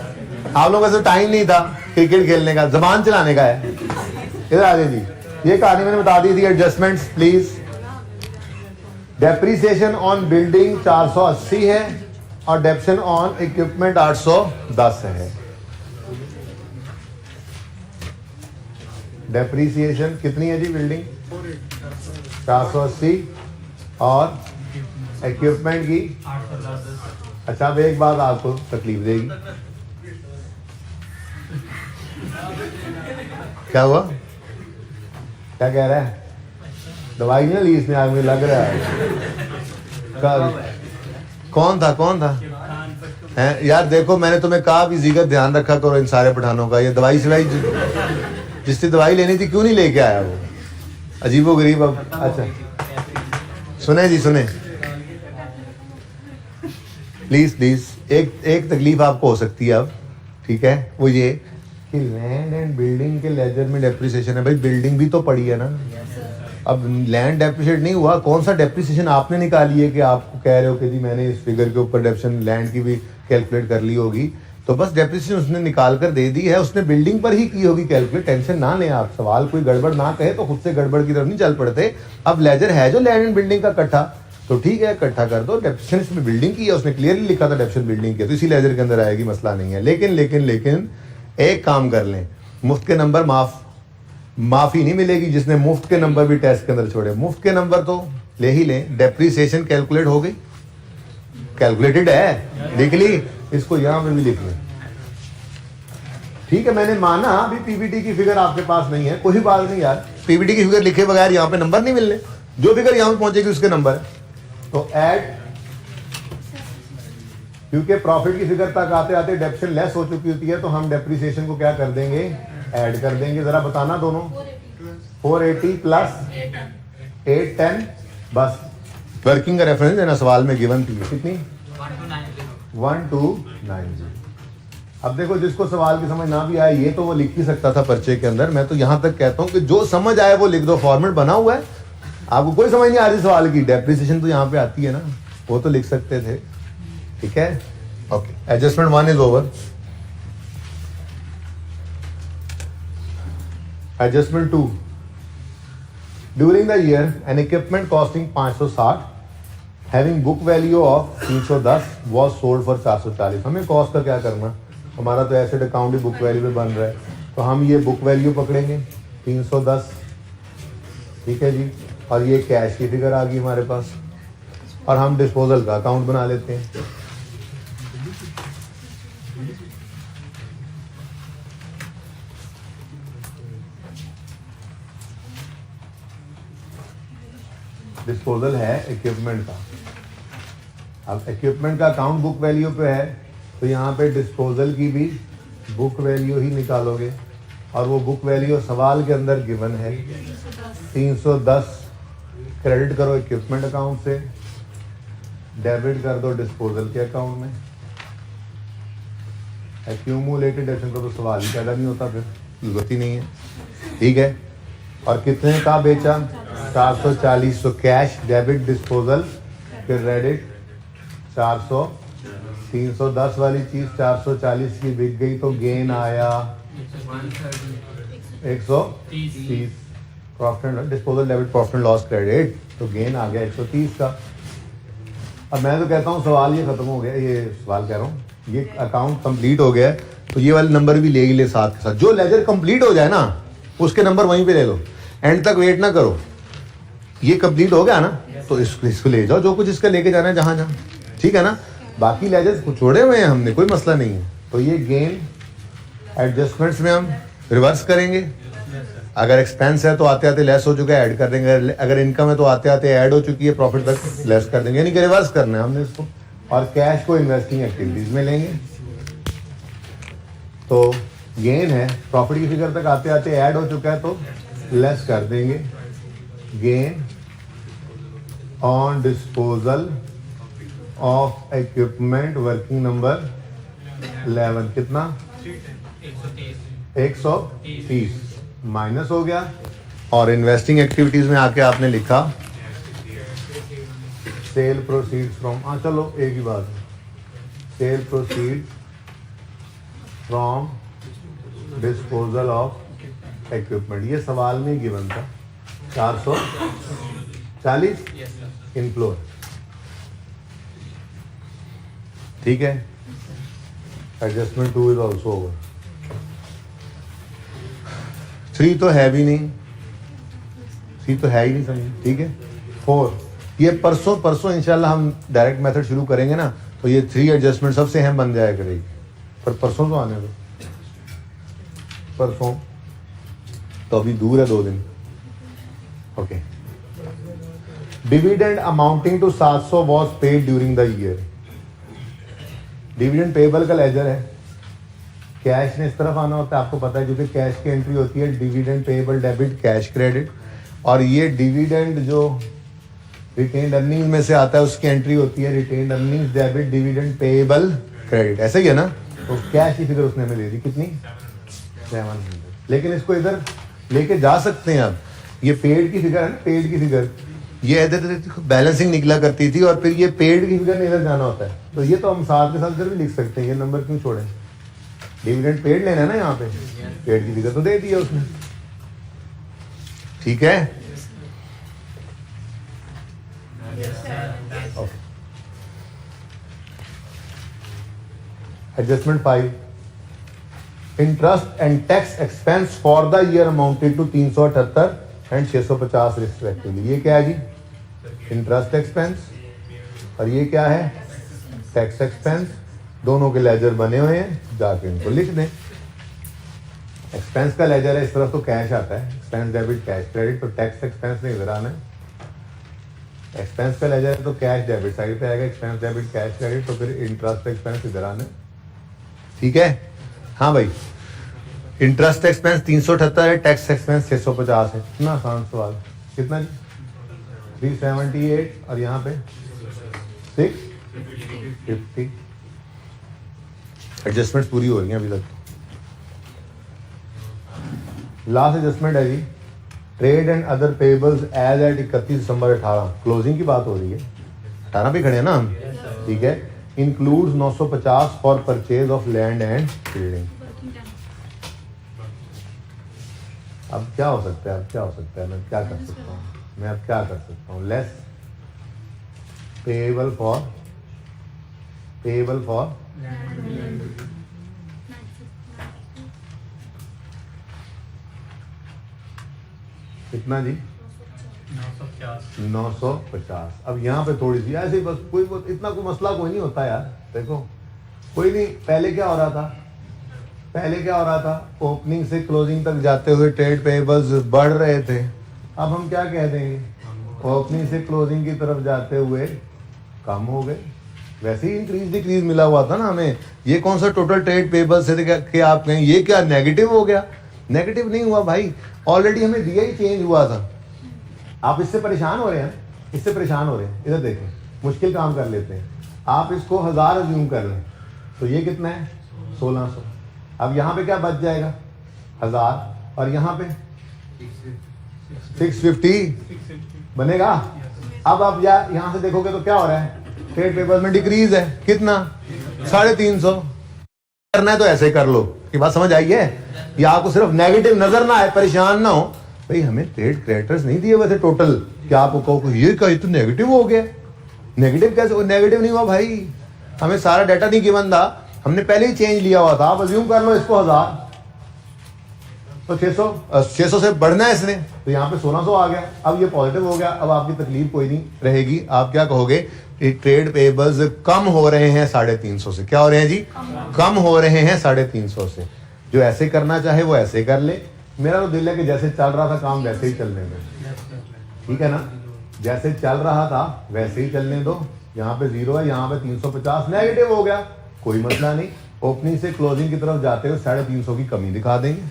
[SPEAKER 1] आप लोगों का टाइम नहीं था क्रिकेट खेलने का, जबान चलाने का है। इधर आ जाइए जी, ये कहानी मैंने बता दी थी। Adjustments please. Depreciation on building 480 है और डेप्शन ऑन इक्विपमेंट 810 है। डेप्रीसिएशन कितनी है जी? बिल्डिंग 480 और इक्विपमेंट की 810। अच्छा, अब एक बात आपको तकलीफ देगी। क्या हुआ? क्या कह रहा है? दवाई नहीं ली इसने आज, मुझे लग रहा है। कौन था हैं यार? देखो, मैंने तुम्हें कहा भी जीगर ध्यान रखा करो इन सारे पठानों का। ये दवाई सिवाई जिससे दवाई लेनी थी क्यों नहीं लेके आया वो? अजीबो गरीब। अब अच्छा सुने जी, सुने प्लीज। एक तकलीफ आपको हो सकती है अब, ठीक है? वो ये कि लैंड एंड बिल्डिंग के लेजर में डेप्रिसिएशन है। भाई बिल्डिंग भी तो पड़ी है ना। अब लैंड डेप्रिशिएट नहीं हुआ, कौन सा डेप्रिसिएशन आपने निकाली है कि आपको कह रहे हो कि जी मैंने इस फिगर के ऊपर डेप्रिसिएशन लैंड की भी कैलकुलेट कर ली होगी? तो बस डेप्रिसिएशन उसने निकाल कर दे दी है, उसने बिल्डिंग पर ही की होगी कैलकुलेट। टेंशन ना लें आप, सवाल कोई गड़बड़ ना कहे तो खुद से गड़बड़ की तरफ नहीं चल पड़ते। अब लेजर है जो लैंड एंड बिल्डिंग का इकट्ठा, तो ठीक है इकट्ठा कर दो। डेप्रिसिएशन इसमें बिल्डिंग की है, उसने क्लियरली लिखा था डेप्रिसिएशन बिल्डिंग की, तो इसी लेजर के अंदर आएगी, मसला नहीं है। लेकिन एक काम कर लें, मुफ्त के नंबर माफी नहीं मिलेगी। जिसने मुफ्त के नंबर भी टेस्ट के अंदर छोड़े, मुफ्त के नंबर तो ले ही लें। डेप्रिसिएशन कैलकुलेट हो गई, कैलकुलेटेड है, लिख ली, इसको यहां पे भी लिख लें। ठीक है, मैंने माना अभी पीबीटी की फिगर आपके पास नहीं है, कोई बात नहीं यार। पीबीटी की फिगर लिखे बगैर यहाँ पे नंबर नहीं मिलने, जो फिगर यहाँ पे पहुंचेगी उसके नंबर है। तो ऐड, क्योंकि प्रॉफिट की फिगर तक आते आते डेप्शन लेस हो चुकी होती है, तो हम डेप्रिसिएशन को क्या कर देंगे? ऐड कर देंगे। जरा बताना दोनों। 480 प्लस 810, बस वर्किंग का रेफरेंस देना, सवाल में गिवन थी कितनी? 1290। अब देखो, जिसको सवाल की समझ ना भी आए ये तो वो लिख ही सकता था पर्चे के अंदर। मैं तो यहां तक कहता हूं कि जो समझ आए वो लिख दो, फॉर्मेट बना हुआ है। आपको कोई समझ नहीं आ रही सवाल की, डेप्रिसिएशन तो यहाँ पे आती है ना, वो तो लिख सकते थे। ठीक है, okay. Adjustment 1 is over. Adjustment 2, during the year N equipment costing 560 having book value of 310 was sold for 440। हमें कॉस्ट का क्या करना, हमारा तो एसेट अकाउंट ही बुक वैल्यू पे बन रहा है, तो हम ये बुक वैल्यू पकड़ेंगे 310, ठीक है जी। और ये कैश की फिगर आ गई हमारे पास, और हम डिस्पोजल का अकाउंट बना लेते हैं। डिस्पोजल है इक्विपमेंट का। अब इक्विपमेंट का अकाउंट बुक वैल्यू पे है, तो यहाँ पे डिस्पोजल की भी बुक वैल्यू ही निकालोगे, और वो बुक वैल्यू सवाल के अंदर गिवन है 310। क्रेडिट करो इक्विपमेंट अकाउंट से, डेबिट कर दो डिस्पोजल के अकाउंट में। एक्यूमुलेटेड एक्शन तो सवाल ही पैदा नहीं होता, फिर जरूरत ही नहीं है। ठीक है, और कितने का बेचा? 440। तो कैश डेबिट डिस्पोजल क्रेडिट 400। 310 वाली चीज 440 की बिक गई, तो गेन आया 130। Profit and disposal debit profit and loss credit, तो गेन आ गया 130 का। अब मैं तो कहता हूँ सवाल ये खत्म हो गया, ये सवाल कह रहा हूँ, ये अकाउंट कंप्लीट हो गया है, तो ये वाले नंबर भी ले ही ले साथ के साथ। जो लेजर कंप्लीट हो जाए ना, उसके नंबर वहीं पे ले लो, एंड तक वेट ना करो। ये कंप्लीट हो गया ना, तो इसको ले जाओ, जो कुछ इसका लेके जाना है जहाँ जहाँ, ठीक है ना। बाकी लेजर्स को छोड़े हुए हैं हमने, कोई मसला नहीं है। तो ये गेन एडजस्टमेंट्स में हम रिवर्स करेंगे। अगर एक्सपेंस है तो आते आते लेस हो चुका है, ऐड कर देंगे। अगर इनकम है तो आते आते ऐड हो चुकी है, प्रॉफिट तक लेस कर देंगे, यानी कि रिवर्स करना है हमने इसको। और कैश को इन्वेस्टिंग एक्टिविटीज में लेंगे, तो गेन है, प्रॉफिट की फिगर तक आते आते ऐड हो चुका है, तो लेस कर देंगे। Gain on disposal of equipment working number 11 कितना? 130 माइनस हो गया। और इन्वेस्टिंग एक्टिविटीज में आके आपने लिखा सेल प्रोसीड फ्रॉम, हाँ चलो एक ही बात, cell proceed from disposal of equipment, ये सवाल में गिवन था 440 इनफ्लो। ठीक है, एडजस्टमेंट 2 इज ऑल्सो ओवर। 3 तो है भी नहीं, 3 तो है ही नहीं समझे। ठीक है, 4 ये परसों इंशाल्लाह हम डायरेक्ट मेथड शुरू करेंगे ना, तो ये 3 एडजस्टमेंट सबसे अहम बन जाया करेगी। पर परसों तो आने दो, परसों तो अभी दूर है 2 दिन। Okay, dividend amounting to 700 was paid during the year. Dividend payable का लेजर है, कैश ने इस तरफ आना होता है, आपको पता है, क्योंकि कैश की एंट्री होती है dividend payable debit cash credit, और ये डिविडेंड जो रिटेन्ड अर्निंग में से आता है उसकी एंट्री होती है retained earnings debit dividend payable credit, ऐसा ही है ना। तो कैश की फिगर उसने हमें दे दी कितनी? 700। लेकिन इसको इधर लेके जा सकते हैं आप, ये पेड की फिगर है ना, पेड की फिगर ये इधर बैलेंसिंग निकला करती थी, और फिर ये पेड की फिगर ने इधर जाना होता है, तो ये तो हम साथ के साथ इधर भी लिख सकते हैं, ये नंबर क्यों छोड़े। डिविडेंड पेड लेना है ना, यहाँ पे पेड की फिगर तो दे दी है उसने। ठीक है, adjustment 5, interest and tax expense for the year amounted to 378 and 650 respectively. ये क्या है जी? इंटरेस्ट एक्सपेंस, और ये क्या है? Tax expense. दोनों के लेजर बने हुए हैं, जाके इनको लिख दें। एक्सपेंस का लेजर है, इस तरफ तो कैश आता है, एक्सपेंस डेबिट कैश क्रेडिट, तो टैक्स एक्सपेंस ने इधर आना है। एक्सपेंस का लेजर है तो कैश डेबिट साइड पे आएगा, एक्सपेंस डेबिट कैश क्रेडिट, तो फिर इंटरेस्ट एक्सपेंस इधर आना है। ठीक है, हाँ भाई, इंटरेस्ट एक्सपेंस 378 है, टैक्स एक्सपेंस 650 है। कितना आसान सवाल, कितना जी? 378 और यहाँ पे 650। एडजस्टमेंट्स पूरी हो रही हैं अभी तक। लास्ट एडजस्टमेंट है जी, trade and other payables as at 31 दिसंबर 18, क्लोजिंग की बात हो रही है। 18 पे खड़े हैं ना हम, ठीक है। Includes 950 for purchase of land and building. अब क्या हो सकता है, अब क्या हो सकता है, मैं क्या कर सकता हूँ, मैं अब क्या कर सकता हूँ? लेस पेबल फॉर कितना जी? 950। अब यहाँ पे थोड़ी सी ऐसे बस कोई इतना कोई मसला कोई नहीं होता यार। देखो कोई नहीं, पहले क्या हो रहा था, ओपनिंग से क्लोजिंग तक जाते हुए ट्रेड पेबल्स बढ़ रहे थे। अब हम क्या कह देंगे, ओपनिंग से क्लोजिंग की तरफ जाते हुए कम हो गए। वैसे ही इंक्रीज डिक्रीज मिला हुआ था ना हमें। ये कौन सा टोटल ट्रेड पेबल से कि आप कहें ये क्या नेगेटिव हो गया? नेगेटिव नहीं हुआ भाई, ऑलरेडी हमें दिया ही चेंज हुआ था। आप इससे परेशान हो रहे हैं, इससे परेशान हो रहे हैं। इधर देखें, मुश्किल काम कर लेते हैं। आप इसको 1000 अज्यूम कर लें तो ये कितना है 1600। अब यहाँ पे क्या बच जाएगा 1000 और यहाँ पे 650 बनेगा। अब आप यहाँ से देखोगे तो क्या हो रहा है, ट्रेड पेपर में डिक्रीज है कितना 350। करना है तो ऐसे कर लो। ये बात समझ आई है? या आपको सिर्फ नेगेटिव नजर ना आए, परेशान ना हो भाई। हमें ट्रेड क्रेडिटर्स नहीं दिए हुए थे टोटल, क्या आपको कहो ये क्या तो नेगेटिव हो गया? नेगेटिव कैसे? नेगेटिव नहीं हुआ भाई, हमें सारा डाटा नहीं गिवन था, हमने पहले ही चेंज लिया हुआ था। आप अज्यूम कर लो इसको 1000 तो 600 से बढ़ना है इसने, तो यहाँ पे 1600 आ गया। अब ये पॉजिटिव हो गया। अब आपकी तकलीफ कोई नहीं रहेगी। आप क्या कहोगे कि ट्रेड पेबल्स कम हो रहे हैं 350 से। क्या हो रहे हैं जी? कम हो रहे हैं 350 से। जो ऐसे करना चाहे वो ऐसे कर ले। मेरा तो दिल है कि जैसे चल रहा था काम वैसे ही चलने दो, ठीक है ना? जैसे चल रहा था वैसे ही चलने दो। यहाँ पे 0 है, यहाँ पे 350 नेगेटिव हो गया, कोई मसला नहीं। ओपनिंग से क्लोजिंग की तरफ जाते हुए 350 की कमी दिखा देंगे।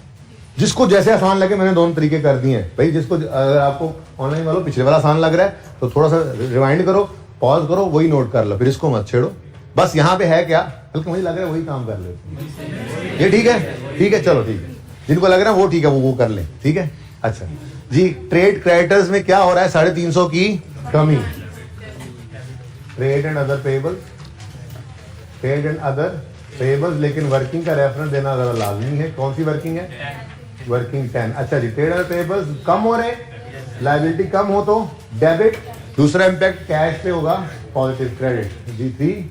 [SPEAKER 1] जिसको जैसे आसान लगे, मैंने दोनों तरीके कर दिए हैं भाई। जिसको अगर आपको ऑनलाइन वालों पिछले वाला आसान लग रहा है तो थोड़ा सा रिवाइंड करो, पॉज करो, वही नोट कर लो, फिर इसको मत छेड़ो। बस यहाँ पे है क्या, बल्कि मुझे लग रहा है वही काम कर ले। ये ठीक है? ठीक है, चलो ठीक है। जिनको लग रहा है वो ठीक है, वो कर ले, ठीक है। अच्छा जी, ट्रेड क्रेडिटर्स में क्या हो रहा है? 350 की कमी। Trade and other payables, trade and other payables, लेकिन वर्किंग का रेफरेंस देना जरा लाजमी है। कौन सी वर्किंग है? वर्किंग 10। अच्छा जी, ट्रेड एंड पेबल्स कम हो रहे, लायबिलिटी कम हो तो डेबिट। दूसरा इंपैक्ट कैश पे होगा, पॉजिटिव क्रेडिट। जी 3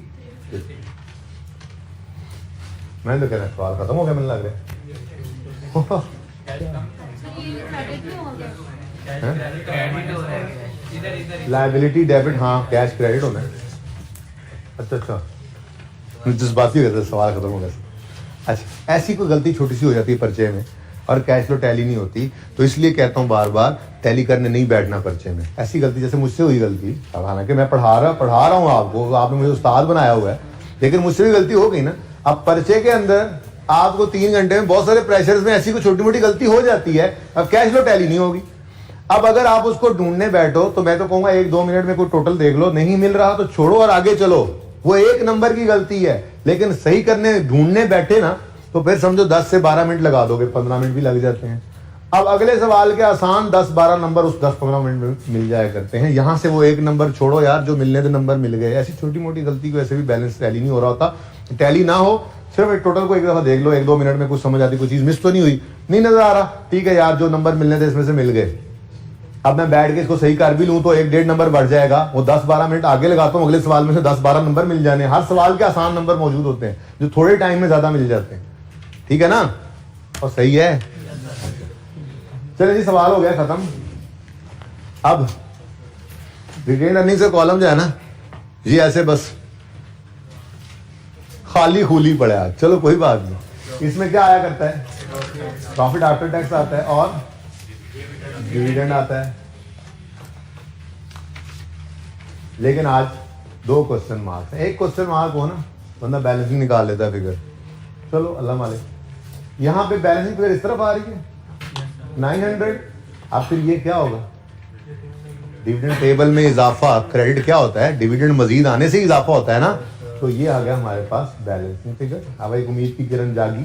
[SPEAKER 1] मैंने तो कह रहा सवाल खत्म हो गया, मैंने लग रहा है लायबिलिटी डेबिट, हाँ कैश क्रेडिट होना है। अच्छा जज्बाती हो गया था, सवाल खत्म हो गया। अच्छा, ऐसी कोई गलती छोटी सी हो जाती है पर्चे में और कैश फ्लो टैली नहीं होती, तो इसलिए कहता हूँ बार बार टैली करने नहीं बैठना पर्चे में। ऐसी गलती जैसे मुझसे हुई गलती, हालांकि मैं पढ़ा रहा हूँ आपको, आपने मुझे उस्ताद बनाया हुआ है, लेकिन मुझसे भी गलती हो गई ना। अब पर्चे के अंदर आपको 3 घंटे में बहुत सारे प्रेशर्स में ऐसी कोई छोटी मोटी गलती हो जाती है। अब कैश फ्लो टैली नहीं होगी। अब अगर आप उसको ढूंढने बैठो तो मैं तो कहूंगा 1-2 मिनट में कोई टोटल देख लो, नहीं मिल रहा तो छोड़ो और आगे चलो। वो 1 नंबर की गलती है, लेकिन सही करने ढूंढने बैठे ना तो फिर समझो 10 से 12 मिनट लगा दोगे, 15 मिनट भी लग जाते हैं। अब अगले सवाल के आसान 10-12 नंबर उस 10-15 मिनट में मिल जाया करते हैं। यहां से वो 1 नंबर छोड़ो यार, जो मिलने थे नंबर मिल गए। ऐसी छोटी मोटी गलती को ऐसे भी बैलेंस टैली नहीं हो रहा होता। टैली ना हो, सिर्फ एक टोटल को एक दफा देख लो, 1-2 मिनट में कुछ समझ आती, कोई चीज मिस तो नहीं हुई, नहीं नजर आ रहा, ठीक है यार जो नंबर मिलने थे इसमें से मिल गए। अब मैं बैठ के इसको सही कर भी लूं तो 1-1.5 नंबर बढ़ जाएगा। वो 10-12 मिनट आगे लगाता हूँ, अगले सवाल में से 10-12 नंबर मिल जाने। हर सवाल के आसान नंबर मौजूद होते हैं जो थोड़े टाइम में ज्यादा मिल जाते हैं, ठीक है ना? और सही है। चलिए जी, सवाल हो गया खत्म। अब रिटेन अर्निंग से कॉलम जो है ना जी, ऐसे बस खाली खूली पड़ा है। चलो कोई बात नहीं। इसमें क्या आया करता है? प्रॉफिट आफ्टर टैक्स आता है और डिविडेंड आता है। लेकिन आज 2 क्वेश्चन मार्क्स है। एक क्वेश्चन मार्क हो ना, बंदा बैलेंसिंग निकाल लेता है फिगर। चलो अल्लाह मालिक। यहाँ पे बैलेंसिंग फिगर इस तरफ आ रही है 900। अब फिर ये क्या होगा? डिविडेंड टेबल में इजाफा, क्रेडिट क्या होता है? डिविडेंड मजीद आने से इजाफा होता है ना। तो ये आ गया हमारे पास बैलेंसिंग फिगर। अब एक उम्मीद की किरण जागी,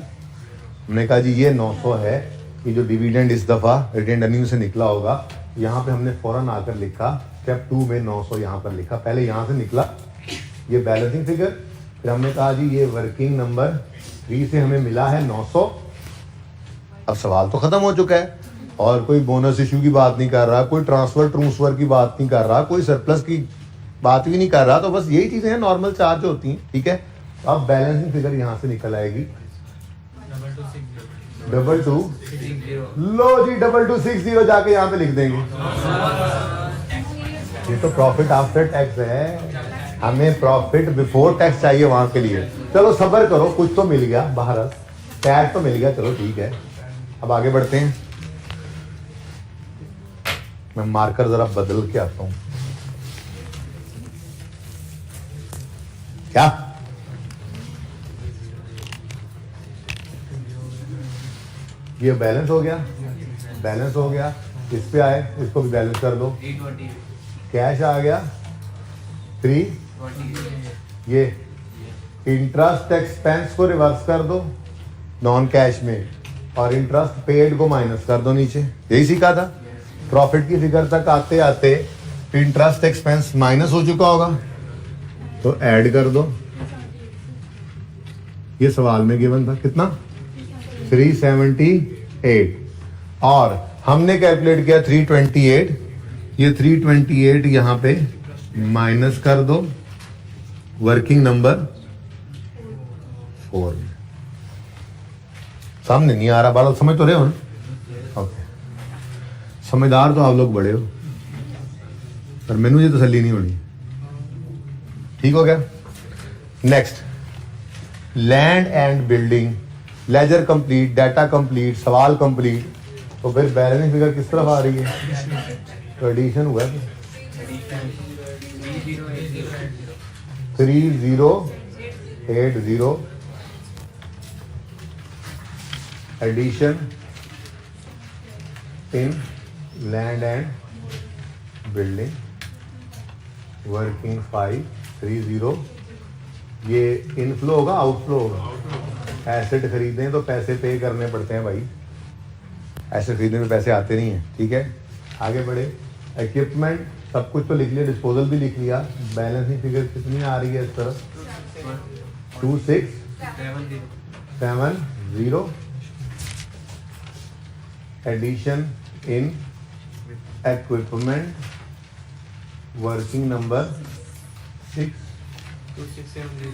[SPEAKER 1] हमने कहा जी ये 900 है कि जो डिविडेंड इस दफा रिटेन अर्निंग से निकला होगा। यहाँ पे हमने फौरन आकर लिखा स्टेप 2 में 900 यहाँ पर लिखा, पहले यहाँ से निकला ये बैलेंसिंग फिगर। फिर हमने कहा जी ये वर्किंग नंबर 3 से हमें मिला है 900। अब सवाल तो खत्म हो चुका है और कोई बोनस इशू की बात नहीं कर रहा, कोई ट्रांसफर की बात नहीं कर रहा, कोई सरप्लस की बात भी नहीं कर रहा। तो बस यही चीजें हैं, नॉर्मल चार्ज होती हैं, ठीक है। अब बैलेंसिंग फिगर यहाँ से निकल आएगी 2260। लो जी 2260 जाके यहाँ पे लिख देंगे। ये तो प्रॉफिट आफ्टर टैक्स है, हमें प्रॉफिट बिफोर टैक्स चाहिए वहां के लिए। चलो सब्र करो, कुछ तो मिल गया बाहर, टैग तो मिल गया, चलो ठीक है। अब आगे बढ़ते हैं। मैं मार्कर जरा बदल के आता हूं। क्या ये बैलेंस हो गया? बैलेंस हो गया। इस पे आए, इसको भी बैलेंस कर दो।
[SPEAKER 2] 320
[SPEAKER 1] कैश आ गया 3। ये इंटरेस्ट एक्सपेंस को रिवर्स कर दो नॉन कैश में, और इंटरेस्ट पेड को माइनस कर दो नीचे। यही सीखा था। प्रॉफिट की फिगर तक आते आते इंटरेस्ट एक्सपेंस माइनस हो चुका होगा, तो ऐड कर दो। ये सवाल में गिवन था कितना? 378, और हमने कैलकुलेट किया 328। ये 328 यहां पे माइनस कर दो वर्किंग नंबर 4। सामने नहीं आ रहा, बाल समझ तो रहे हो ना? ओके, समझदार तो आप लोग बड़े हो, पर मैनू ये तसल्ली नहीं होनी। ठीक हो गया। Next, land and building, ledger complete, data complete, सवाल कंप्लीट। तो फिर बैलेंस फिगर किस तरफ आ रही है? तो एडिशन हुआ है 3080 addition in land and building working 530। ये इनफ्लो होगा आउटफ्लो होगा? एसेट खरीदें तो पैसे पे करने पड़ते हैं भाई, एसेट खरीदने में पैसे आते नहीं हैं। ठीक है, आगे बढ़े। इक्विपमेंट सब कुछ तो लिख लिया, डिस्पोजल भी लिख लिया। बैलेंसिंग फिगर कितनी आ रही है इस तरफ? 2670। Addition in equipment working number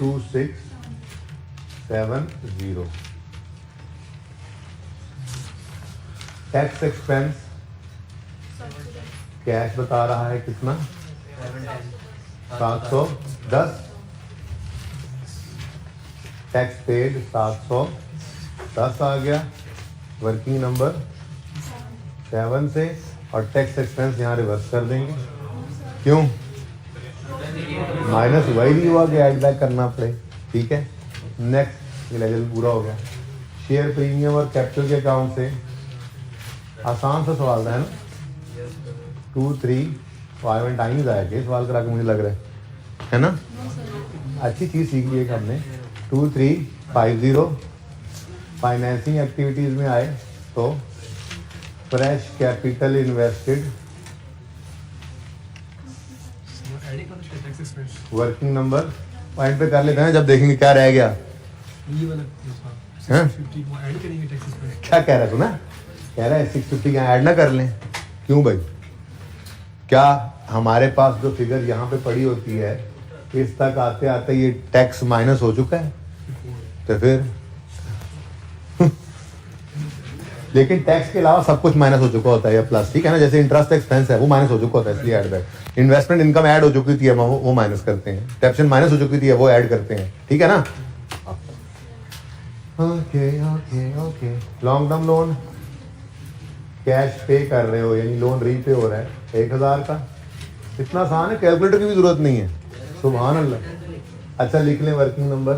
[SPEAKER 1] 2670। Tax expense cash बता रहा है कितना? 710। टैक्स पेड 710 आ गया वर्किंग नंबर 7 से, और टैक्स एक्सपेंस यहाँ रिवर्स कर देंगे। क्यों? माइनस हुआ ही नहीं हुआ कि ऐड बैक करना पड़े। ठीक है, नेक्स्ट, ये लेवल पूरा हो गया। शेयर प्रीमियम और कैपिटल के अकाउंट से आसान सा सवाल था, है ना? 2 3 5 टाइम ही आया कि सवाल करा के मुझे लग रहा है ना? अच्छी चीज़ सीख ली है हमने। 2 3 50 फाइनेंसिंग एक्टिविटीज़ में आए तो fresh capital invested working number point पे कर लेते हैं, जब देखेंगे क्या रह गया। हाँ? क्या कह रहा है ना? कह रहा है 650 का ऐड ना कर लें। क्यों भाई? क्या हमारे पास जो फिगर यहाँ पे पड़ी होती है, इस तक आते आते ये टैक्स माइनस हो चुका है, तो फिर लेकिन टैक्स के अलावा सब कुछ माइनस हो चुका होता है या प्लस। ठीक है ना? जैसे इंटरेस्ट एक्सपेंस है वो माइनस हो चुका होता है, इसलिए add back. Investment income add हो चुकी थी, वो माइनस करते हैं। टैक्सेशन माइनस हो चुकी थी, वो ऐड करते हैं। ठीक है ना? Okay okay okay. Long term loan cash पे कर रहे हो, यानी लोन रीपे हो रहा है 1000 का। इतना आसान है, कैलकुलेटर की भी जरूरत नहीं है। सुभान अल्लाह। अच्छा, लिख लें वर्किंग नंबर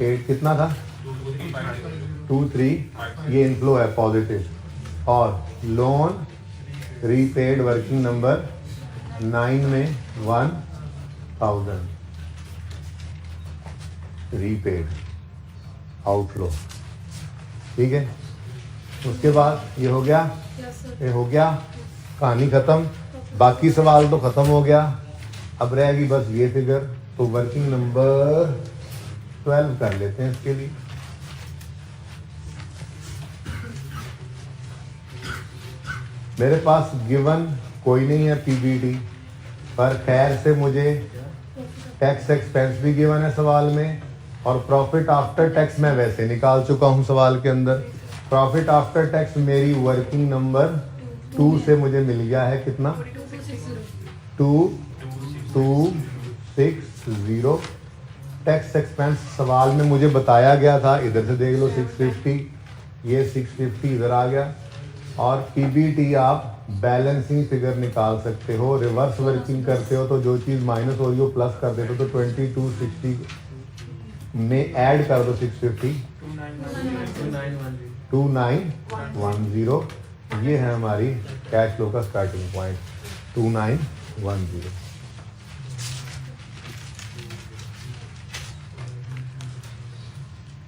[SPEAKER 1] 8 कितना था? 2 3। ये इनफ्लो है पॉजिटिव, और लोन रीपेड वर्किंग नंबर 9 में 1000 रीपेड आउटफ्लो। ठीक है, उसके बाद ये हो गया, ये हो गया, कहानी खत्म। बाकी सवाल तो खत्म हो गया, अब रहेगी बस ये फिगर। तो वर्किंग नंबर 12 कर लेते हैं इसके लिए। मेरे पास गिवन कोई नहीं है पीबीटी, पर खैर से मुझे टैक्स एक्सपेंस भी गिवन है सवाल में, और प्रॉफिट आफ्टर टैक्स मैं वैसे निकाल चुका हूं सवाल के अंदर। प्रॉफिट आफ्टर टैक्स मेरी वर्किंग नंबर 2 से मुझे मिल गया है कितना? 2260। टैक्स एक्सपेंस सवाल में मुझे बताया गया था, इधर से देख लो 650, ये 650 इधर आ गया। और पीबीटी आप बैलेंसिंग फिगर निकाल सकते हो। रिवर्स वर्किंग करते हो तो जो चीज़ माइनस हो रही हो प्लस कर देते हो, तो 2260 में ऐड कर दो 650, 2910। ये है हमारी कैश फ्लो का स्टार्टिंग पॉइंट 2910।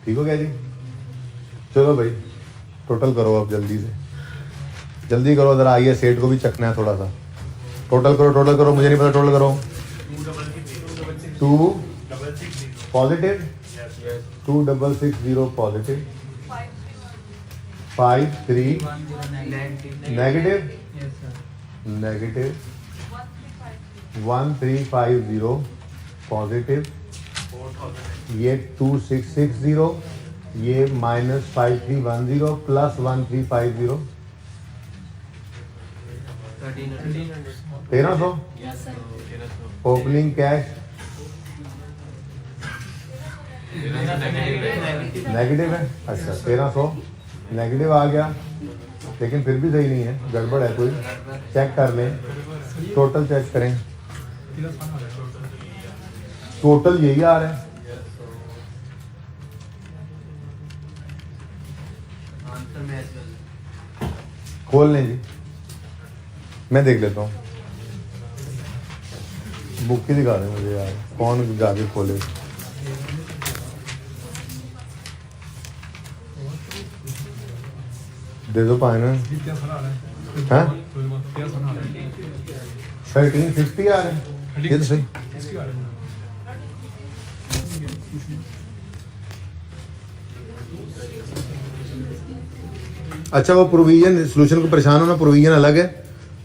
[SPEAKER 1] ठीक हो गया जी? चलो भाई टोटल करो अब जल्दी से, जल्दी करो जरा। आइए सेट को भी चखना है थोड़ा सा। टोटल करो, मुझे नहीं पता, टोटल करो। 2 positive, 2660 positive, 53 negative,
[SPEAKER 2] Yes, sir.
[SPEAKER 1] Negative, 1350 positive, ये 2660, ये -5310 प्लस 1350, 1300 ओपनिंग कैश नेगेटिव है। अच्छा 1300 नेगेटिव आ गया, लेकिन फिर भी सही नहीं है, गड़बड़ है कोई। चेक कर लें, टोटल चेक करें, टोटल यही आ रहा है। खोल लें जी, मैं देख लेता हूँ। बुक ही दिखा दें मुझे यार, कौन जाके खोले। दे दो पाए ना। हाँ 1350 आ रहे हैं, ये तो सही। अच्छा वो प्रोविजन सोल्यूशन को परेशान होना, प्रोविजन अलग है।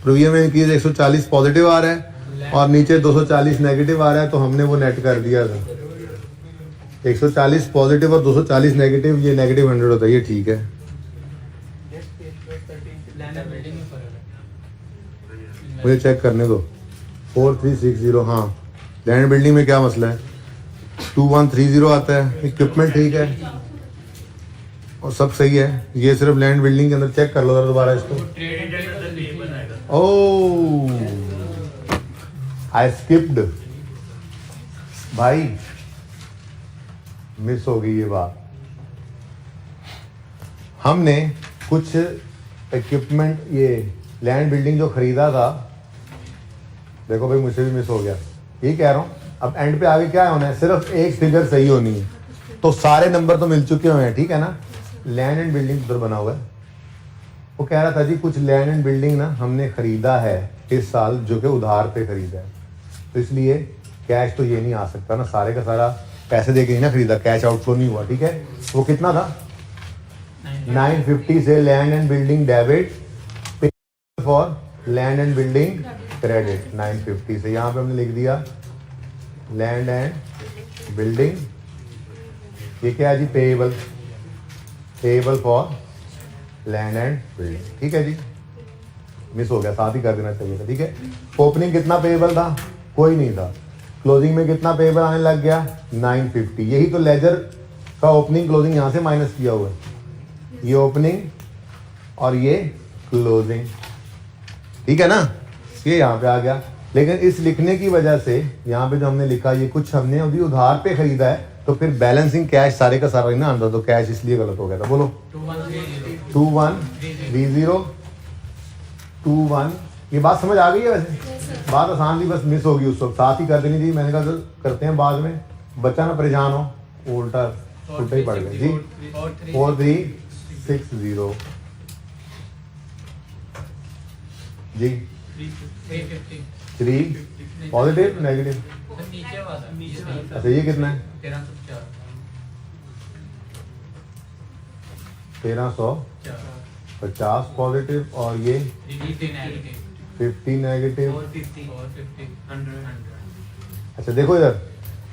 [SPEAKER 1] प्रोविजन में कि 140 पॉजिटिव आ रहा है और नीचे 240 नेगेटिव आ रहा है, तो हमने वो नेट कर दिया था। 140 पॉजिटिव और 240 नेगेटिव, ये नेगेटिव 100 होता है, ये ठीक है। मुझे चेक करने दो। 4360, हाँ लैंड बिल्डिंग में क्या मसला है? 2130 आता है, इक्विपमेंट ठीक है और सब सही है। ये सिर्फ लैंड बिल्डिंग के अंदर चेक कर लो जरा दोबारा इसको। ओह आई स्किप्ड भाई, मिस हो गई ये बात। हमने कुछ इक्विपमेंट, ये लैंड बिल्डिंग जो खरीदा था, देखो भाई मुझसे भी मिस हो गया, यही कह रहा हूँ। अब एंड पे आगे क्या होना है, सिर्फ एक फिगर सही होनी है, तो सारे नंबर तो मिल चुके हुए हैं, ठीक है ना। लैंड एंड बिल्डिंग उधर बना हुआ है। वो कह रहा था जी कुछ लैंड एंड बिल्डिंग ना हमने खरीदा है इस साल, जो कि उधार पे खरीदा है, तो इसलिए कैश तो ये नहीं आ सकता ना, सारे का सारा पैसे दे के ही ना खरीदा, कैश आउटफ्लो नहीं हुआ, ठीक है। वो कितना था? 950 से लैंड एंड बिल्डिंग डेबिट, पे for land and building credit. 950 से यहाँ पे हमने लिख दिया लैंड एंड बिल्डिंग, ये क्या है जी? Payable, payable for land and building, ठीक है जी। मिस हो गया, साथ ही कर देना चाहिए था, ठीक है। ओपनिंग कितना पेएबल था? कोई नहीं था। क्लोजिंग में कितना पेएबल आने लग गया? 950। यही तो लेजर का ओपनिंग क्लोजिंग यहाँ से माइनस किया हुआ है, ये ओपनिंग और ये क्लोजिंग, ठीक है ना। ये यहाँ पे आ गया, लेकिन इस लिखने की वजह से यहाँ पे जो हमने लिखा, ये कुछ हमने अभी उधार पे खरीदा है, तो फिर बैलेंसिंग कैश सारे का सारा ना आंदा, तो कैश इसलिए गलत हो गया था। बोलो 2130 21। ये बात समझ आ गई है? वैसे बात आसान थी, बस मिस होगी उस वक्त, साथ ही कर देनी थी। मैंने कहा तो करते हैं बाद में, बच्चा ना परेशान हो, उल्टा ही पड़ गया जी। 4360 जी, 3 पॉजिटिव नेगेटिव। अच्छा ये कितना है? 1350 पॉजिटिव और ये 50 नेगेटिव। अच्छा देखो इधर,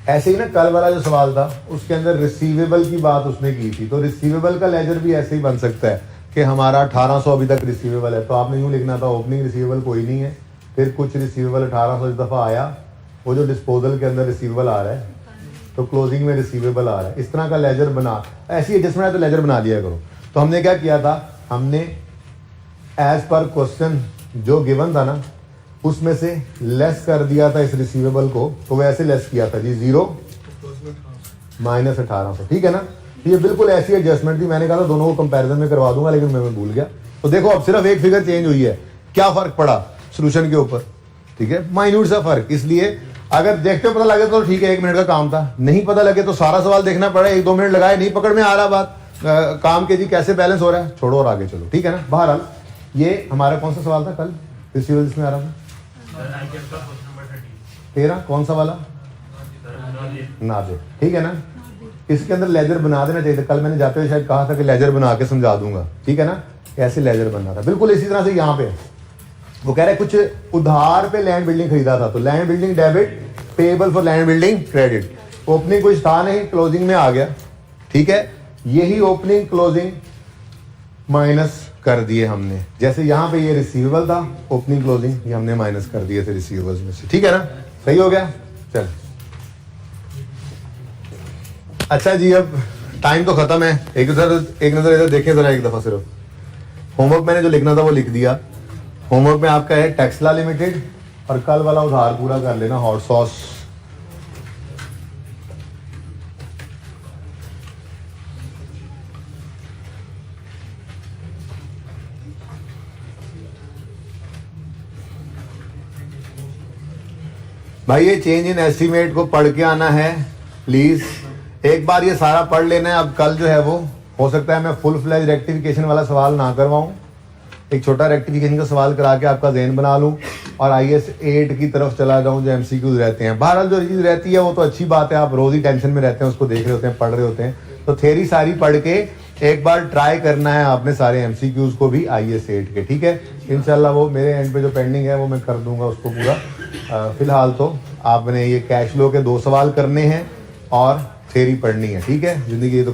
[SPEAKER 1] ऐसे ही ना कल वाला जो सवाल था उसके अंदर रिसीवेबल की बात उसने की थी, तो रिसीवेबल का लेजर भी ऐसे ही बन सकता है कि हमारा 1800 अभी तक रिसीवेबल है, तो आपने यूँ लिखना था ओपनिंग रिसीवेबल कोई नहीं है, फिर कुछ रिसीवेबल 1800 इस दफ़ा आया, वो जो डिस्पोजल के अंदर रिसीवेबल आ रहा है, तो क्लोजिंग में रिसीवेबल आ रहा है। इस तरह का लेजर बना, ऐसी एडजस्टमेंट है तो लेजर बना दिया करो। तो हमने क्या किया था, हमने एज पर क्वेश्चन जो गिवन था ना उसमें से लेस कर दिया था इस रिसीवेबल को, तो वैसे लेस किया था जी 0 माइनस 1800, ठीक है ना। ये बिल्कुल ऐसी एडजस्टमेंट थी, मैंने कहा था दोनों को कंपैरिजन में करवा दूंगा लेकिन मैं भूल गया। तो देखो अब सिर्फ एक फिगर चेंज हुई है, क्या फर्क पड़ा सोल्यूशन के ऊपर, ठीक है, माइन्यूट सा फर्क। इसलिए अगर देखते हो पता लगे तो ठीक है, 1 मिनट का काम था, नहीं पता लगे तो सारा सवाल देखना पड़ा, 1-2 मिनट लगाए, नहीं पकड़ में आ रहा बात काम के जी कैसे बैलेंस हो रहा है, छोड़ो और आगे चलो, ठीक है ना। बहरहाल ये हमारा कौन सा सवाल था कल रिसीवेबल जिसमें आ रहा था 13, कौन सा वाला, नाजिर, ठीक है ना। इसके अंदर लेजर बना देना चाहिए था, कल मैंने जाते हुए शायद कहा था कि लेजर बना के समझा दूंगा, ठीक है ना, ऐसे लेजर बनना था। बिल्कुल इसी तरह से यहाँ पे वो कह रहे हैं कुछ उधार पे लैंड बिल्डिंग खरीदा था, तो land building debit, payable for land building credit, opening कुछ था नहीं, क्लोजिंग में आ गया, ठीक है। यही ओपनिंग क्लोजिंग माइनस कर दिए हमने, जैसे यहाँ पे ये रिसीवेबल था, ओपनिंग क्लोजिंग ये हमने माइनस कर दिए थे रिसीवेबल्स में से, ठीक है ना, सही हो गया। चल अच्छा जी, अब टाइम तो खत्म है, एक नजर इधर देखें जरा एक दफा सिर्फ। होमवर्क मैंने जो लिखना था वो लिख दिया। होमवर्क में आपका है टेक्सला लिमिटेड और कल वाला उधार पूरा कर लेना, हॉट सॉस। भाई ये चेंज इन एस्टीमेट को पढ़ के आना है प्लीज, एक बार ये सारा पढ़ लेना है। अब कल जो है वो हो सकता है मैं फुल फ्लैज रेक्टिफिकेशन वाला सवाल ना करवाऊं, एक छोटा रेक्टिफिकेशन का सवाल करा के आपका ज़हन बना लूं और IAS 8 की तरफ चला जाऊं जो MCQs रहते हैं। बहरहाल जो चीज़ रहती है वो तो अच्छी बात है, आप रोज ही टेंशन में रहते हैं, उसको देख रहे होते हैं, पढ़ रहे होते हैं, तो थ्योरी सारी पढ़ के एक बार ट्राई करना है आपने सारे MCQs को भी IAS 8 के, ठीक है। इंशाल्लाह वो मेरे एंड पे जो पेंडिंग है वो मैं कर दूंगा उसको पूरा। फिलहाल तो आपने ये कैश फ्लो के 2 सवाल करने हैं और थ्योरी पढ़नी है, ठीक है। जिंदगी तो